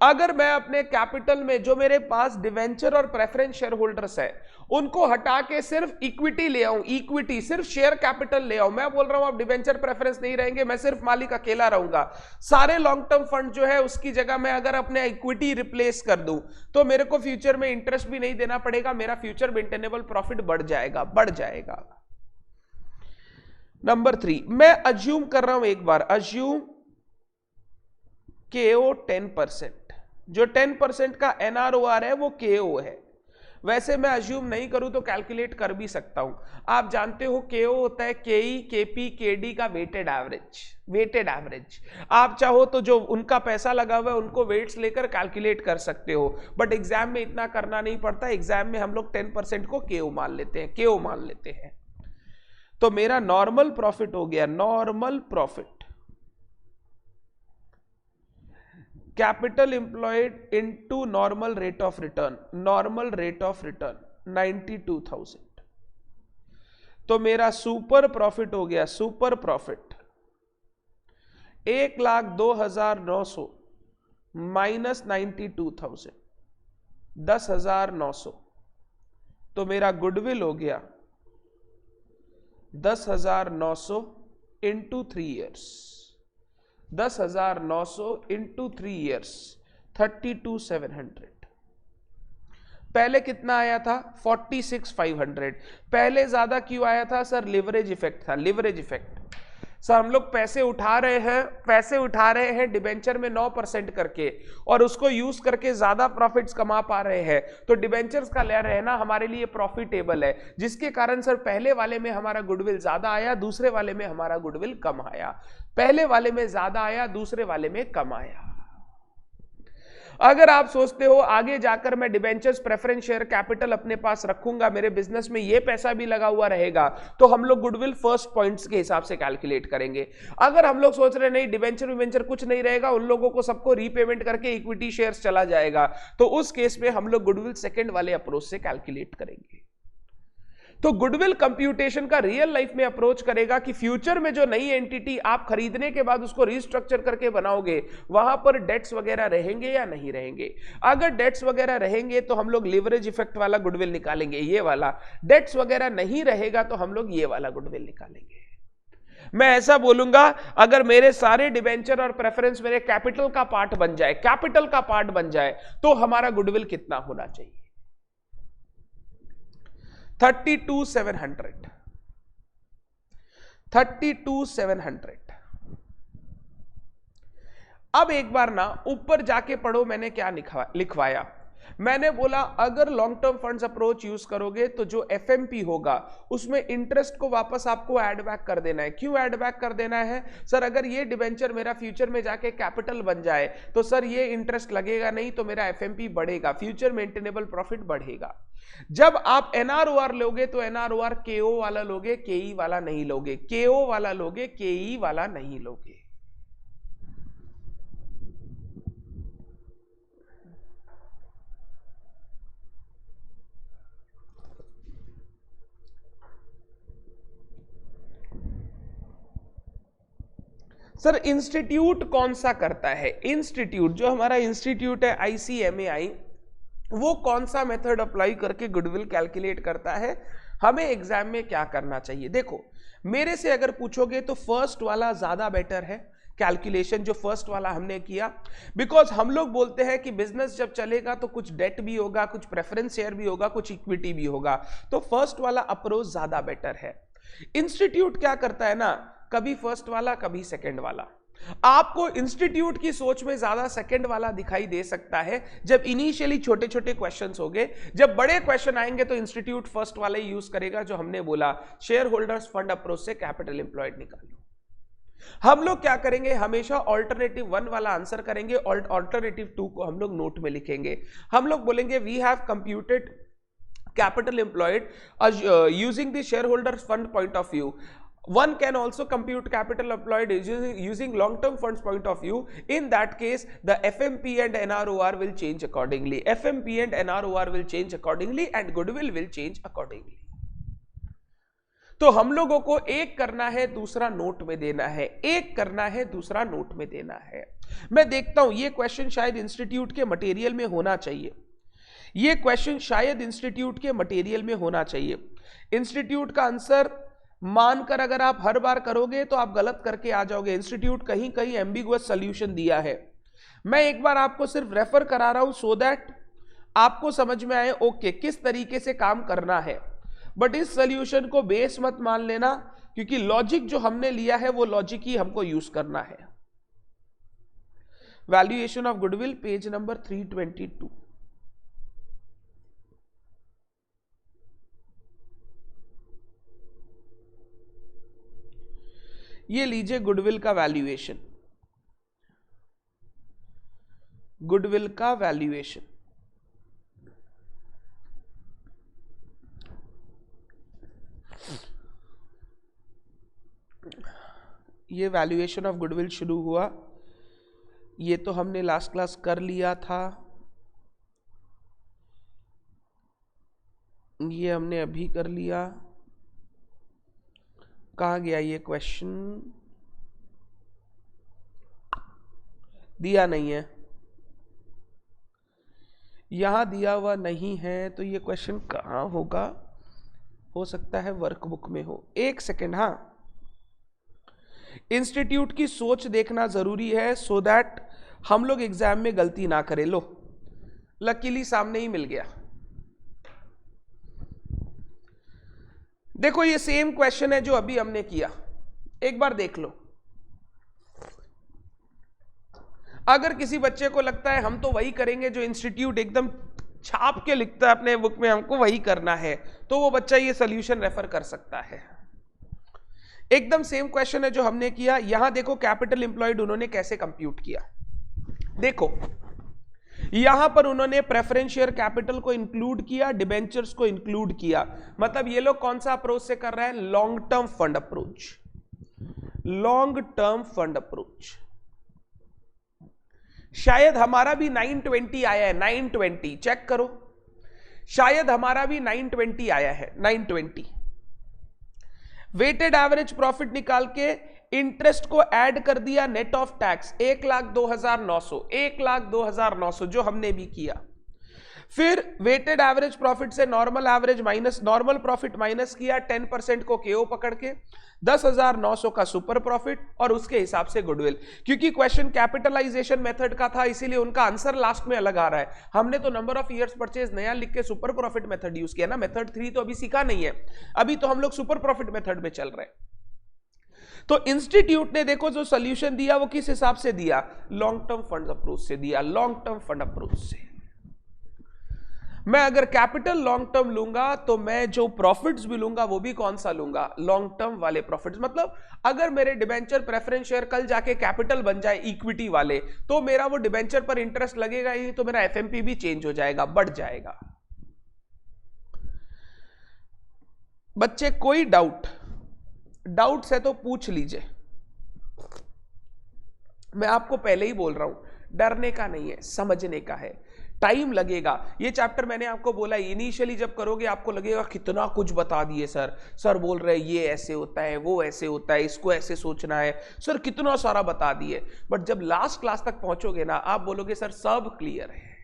अगर मैं अपने कैपिटल में जो मेरे पास डिवेंचर और प्रेफरेंस शेयर होल्डर्स है उनको हटा के सिर्फ इक्विटी ले आऊं, इक्विटी सिर्फ शेयर कैपिटल ले आऊं, मैं बोल रहा हूं अब डिवेंचर प्रेफरेंस नहीं रहेंगे, मैं सिर्फ मालिक अकेला रहूंगा, सारे लॉन्ग टर्म फंड जो है उसकी जगह मैं अगर अपने इक्विटी रिप्लेस कर दूं तो मेरे को फ्यूचर में इंटरेस्ट भी नहीं देना पड़ेगा, मेरा फ्यूचर मेंटेनेबल प्रॉफिट बढ़ जाएगा, बढ़ जाएगा। नंबर 3, मैं अज्यूम कर रहा हूं एक बार, अज्यूम KO 10%, जो 10% का NROR है वो KO है। वैसे मैं अज्यूम नहीं करूं तो कैलकुलेट कर भी सकता हूं। आप जानते हो KO होता है KE, KP, KD का वेटेड एवरेज, वेटेड एवरेज। आप चाहो तो जो उनका पैसा लगा हुआ है उनको वेट्स लेकर कैलकुलेट कर सकते हो, बट एग्जाम में इतना करना नहीं पड़ता, एग्जाम में हम लोग 10% को KO मान लेते हैं, KO मान लेते हैं। तो मेरा नॉर्मल प्रॉफिट हो गया, normal profit capital employed into normal rate of return, normal rate of return 92,000। तो मेरा सुपर प्रॉफिट हो गया, सुपर प्रॉफिट 1,02,900 माइनस 92,000, 10,900, तो मेरा गुडविल हो गया 10,900 इंटू 3 ईयर्स, 10,900 इंटू 3 ईयर्स 32,700। पहले कितना आया था? 46,500। पहले ज्यादा क्यों आया था सर? लिवरेज इफेक्ट था, लिवरेज इफेक्ट। सर हम लोग पैसे उठा रहे हैं डिबेंचर में 9% करके, और उसको यूज करके ज्यादा प्रॉफिट्स कमा पा रहे हैं, तो डिबेंचर्स का ले रहे हैं ना, हमारे लिए प्रॉफिटेबल है, जिसके कारण सर पहले वाले में हमारा गुडविल ज्यादा आया, दूसरे वाले में हमारा गुडविल कम आया। पहले वाले में ज्यादा आया, दूसरे वाले में कम आया। अगर आप सोचते हो आगे जाकर मैं डिबेंचर्स, प्रेफरेंस शेयर कैपिटल अपने पास रखूंगा, मेरे बिजनेस में ये पैसा भी लगा हुआ रहेगा, तो हम लोग गुडविल फर्स्ट पॉइंट्स के हिसाब से कैलकुलेट करेंगे। अगर हम लोग सोच रहे नहीं डिबेंचर विवेंचर कुछ नहीं रहेगा, उन लोगों को सबको रीपेमेंट करके इक्विटी शेयर्स चला जाएगा, तो उस केस में हम लोग गुडविल सेकंड वाले अप्रोच से कैलकुलेट करेंगे। तो गुडविल कंप्यूटेशन का रियल लाइफ में अप्रोच करेगा कि फ्यूचर में जो नई एंटिटी आप खरीदने के बाद उसको रीस्ट्रक्चर करके बनाओगे, वहां पर डेट्स वगैरह रहेंगे या नहीं रहेंगे। अगर डेट्स वगैरह रहेंगे तो हम लोग लिवरेज इफेक्ट वाला गुडविल निकालेंगे, ये वाला। डेट्स वगैरह नहीं रहेगा तो हम लोग ये वाला गुडविल निकालेंगे। मैं ऐसा बोलूंगा, अगर मेरे सारे डिबेंचर और प्रेफरेंस मेरे कैपिटल का पार्ट बन जाए, कैपिटल का पार्ट बन जाए, तो हमारा गुडविल कितना होना चाहिए? 32,700, 32,700। अब एक बार ना ऊपर जाके पढ़ो मैंने क्या लिखवाया। मैंने बोला अगर long term funds approach use करोगे तो जो एफएमपी होगा उसमें इंटरेस्ट को वापस आपको ऐड बैक कर देना है। क्यों ऐड बैक कर देना है सर? अगर ये डिबेंचर मेरा फ्यूचर में जाके कैपिटल बन जाए तो सर ये इंटरेस्ट लगेगा नहीं, तो मेरा एफएमपी बढ़ेगा, फ्यूचर मेंटेनेबल प्रॉफिट बढ़ेगा। जब आप एनआरओआर लोगे तो एनआरओआर केओ वाला लोगे, केई वाला नहीं लोगे, केओ वाला लोगे, केई वाला नहीं लोगे। सर इंस्टीट्यूट कौन सा करता है? इंस्टीट्यूट जो हमारा इंस्टीट्यूट है ICMAI, वो कौन सा मेथड अप्लाई करके गुडविल कैलकुलेट करता है? हमें एग्जाम में क्या करना चाहिए? देखो मेरे से अगर पूछोगे तो फर्स्ट वाला ज्यादा बेटर है कैलकुलेशन, जो फर्स्ट वाला हमने किया। बिकॉज हम लोग बोलते हैं कि बिजनेस जब चलेगा तो कुछ डेट भी होगा, कुछ प्रेफरेंस शेयर भी होगा, कुछ इक्विटी भी होगा, तो फर्स्ट वाला अप्रोच ज्यादा बेटर है। इंस्टीट्यूट क्या करता है ना, कभी फर्स्ट वाला कभी सेकंड वाला। आपको इंस्टीट्यूट की सोच में ज्यादा सेकंड वाला दिखाई दे सकता है जब इनिशियली छोटे छोटे क्वेश्चंस होंगे। जब बड़े क्वेश्चन आएंगे तो इंस्टीट्यूट फर्स्ट वाला ही यूज करेगा, जो हमने बोला शेयर होल्डर्स फंड अप्रोच से कैपिटल एम्प्लॉयड निकालो। हम लोग क्या करेंगे, हमेशा ऑल्टरनेटिव 1 वाला आंसर करेंगे, ऑल्टरनेटिव 2 को हम लोग नोट में लिखेंगे। हम लोग बोलेंगे we have computed capital employed using the shareholders fund point of view. One can also compute capital employed using long-term funds point of view. In that case, the FMP and NROR will change accordingly. FMP and NROR will change accordingly and goodwill will change accordingly. तो हम लोगों को एक करना है, दूसरा note में देना है, एक करना है, दूसरा नोट में देना है। मैं देखता हूं ये क्वेश्चन शायद इंस्टीट्यूट के मटेरियल में होना चाहिए, ये क्वेश्चन शायद इंस्टीट्यूट के मटेरियल में होना चाहिए। इंस्टीट्यूट का आंसर मानकर अगर आप हर बार करोगे तो आप गलत करके आ जाओगे। इंस्टीट्यूट कहीं कहीं एम्बिगुअस सॉल्यूशन दिया है। मैं एक बार आपको सिर्फ रेफर करा रहा हूं सो दैट आपको समझ में आए ओके किस तरीके से काम करना है। बट इस सॉल्यूशन को बेस मत मान लेना, क्योंकि लॉजिक जो हमने लिया है वो लॉजिक ही हमको यूज करना है। Valuation of goodwill page number 322। ये लीजिए गुडविल का वैल्यूएशन, गुडविल का वैल्यूएशन। ये वैल्यूएशन ऑफ गुडविल शुरू हुआ, ये तो हमने लास्ट क्लास कर लिया था, ये हमने अभी कर लिया। कहाँ गया ये क्वेश्चन? दिया नहीं है, यहां दिया हुआ नहीं है, तो ये क्वेश्चन कहां होगा? हो सकता है वर्कबुक में हो। एक सेकेंड, हाँ, इंस्टीट्यूट की सोच देखना जरूरी है सो दैट हम लोग एग्जाम में गलती ना करें। लो, लकीली सामने ही मिल गया। देखो ये सेम क्वेश्चन है जो अभी हमने किया, एक बार देख लो। अगर किसी बच्चे को लगता है हम तो वही करेंगे जो इंस्टीट्यूट एकदम छाप के लिखता है अपने बुक में, हमको वही करना है, तो वो बच्चा ये सॉल्यूशन रेफर कर सकता है। एकदम सेम क्वेश्चन है जो हमने किया। यहां देखो कैपिटल एम्प्लॉयड उन्होंने कैसे कंप्यूट किया। देखो यहां पर उन्होंने प्रेफरेंस शेयर कैपिटल को इंक्लूड किया, डिबेंचर्स को इंक्लूड किया। मतलब ये लोग कौन सा अप्रोच से कर रहे हैं? Long term fund approach. Long term fund approach. शायद हमारा भी 920 आया है, 920 चेक करो, शायद हमारा भी 920 आया है, 920। वेटेड एवरेज प्रॉफिट निकाल के इंटरेस्ट को ऐड कर दिया नेट ऑफ टैक्स 1,02,900, 1,02,900 जो हमने भी किया। फिर वेटेड एवरेज प्रॉफिट से normal average minus, normal profit minus किया 10% को केओ पकड़ के, 10,900 का सुपर प्रॉफिट और उसके हिसाब से गुडविल। क्योंकि क्वेश्चन कैपिटलाइजेशन मेथड का था इसीलिए उनका आंसर लास्ट में अलग आ रहा है। हमने तो नंबर ऑफ ईयर्स परचेज नया लिख के सुपर प्रॉफिट मेथड यूज किया ना, मेथड 3 तो अभी सीखा नहीं है, अभी तो हम लोग सुपर प्रॉफिट मेथड में चल रहे हैं। तो इंस्टीट्यूट ने देखो जो सोल्यूशन दिया वो किस हिसाब से दिया? लॉन्ग टर्म फंड अप्रोच से दिया, लॉन्ग टर्म फंड अप्रोच से। मैं अगर कैपिटल लॉन्ग टर्म लूंगा तो मैं जो प्रॉफिट्स भी लूंगा वो भी कौन सा लूंगा? लॉन्ग टर्म वाले प्रॉफिट्स। मतलब अगर मेरे डिबेंचर प्रेफरेंस शेयर कल जाके कैपिटल बन जाए इक्विटी वाले, तो मेरा वो डिबेंचर पर इंटरेस्ट लगेगा ही, तो मेरा एफएमपी भी चेंज हो जाएगा, बढ़ जाएगा। बच्चे कोई डाउट्स है तो पूछ लीजिए। मैं आपको पहले ही बोल रहा हूं, डरने का नहीं है, समझने का है। टाइम लगेगा। ये चैप्टर मैंने आपको बोला इनिशियली जब करोगे आपको लगेगा कितना कुछ बता दिए सर बोल रहे ये ऐसे होता है, वो ऐसे होता है, इसको ऐसे सोचना है, सर कितना सारा बता दिए। बट जब लास्ट क्लास तक पहुंचोगे ना, आप बोलोगे सर सब क्लियर है।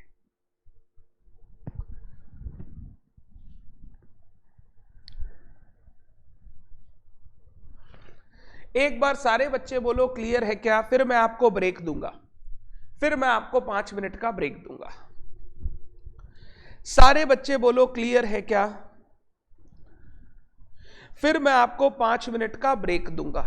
एक बार सारे बच्चे बोलो क्लियर है क्या, फिर मैं आपको ब्रेक दूंगा, फिर मैं आपको 5 मिनट का ब्रेक दूंगा। सारे बच्चे बोलो क्लियर है क्या, फिर मैं आपको 5 मिनट का ब्रेक दूंगा।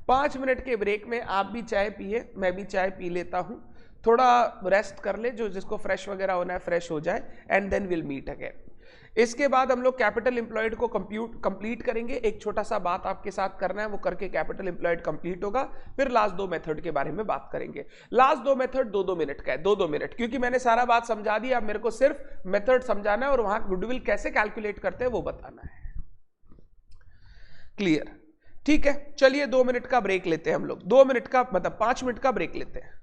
पांच मिनट के ब्रेक में आप भी चाय पिए, मैं भी चाय पी लेता हूं, थोड़ा रेस्ट कर ले, जो जिसको फ्रेश वगैरह होना है फ्रेश हो जाए, and then will meet again. इसके बाद हम लोग कैपिटल एम्प्लॉयड को कंप्लीट करेंगे। एक छोटा सा बात आपके साथ करना है, वो करके कैपिटल एम्प्लॉयड कंप्लीट होगा। फिर लास्ट 2 मेथड के बारे में बात करेंगे। लास्ट 2 मेथड 2-2 मिनट का है, 2-2 मिनट, क्योंकि मैंने सारा बात समझा दी। अब मेरे को सिर्फ मेथड समझाना है और वहां गुडविल कैसे कैलकुलेट करते हैं वो बताना है। क्लियर? ठीक है, चलिए 2 मिनट का ब्रेक लेते हैं हम लोग। 2 मिनट का मतलब 5 मिनट का ब्रेक लेते हैं।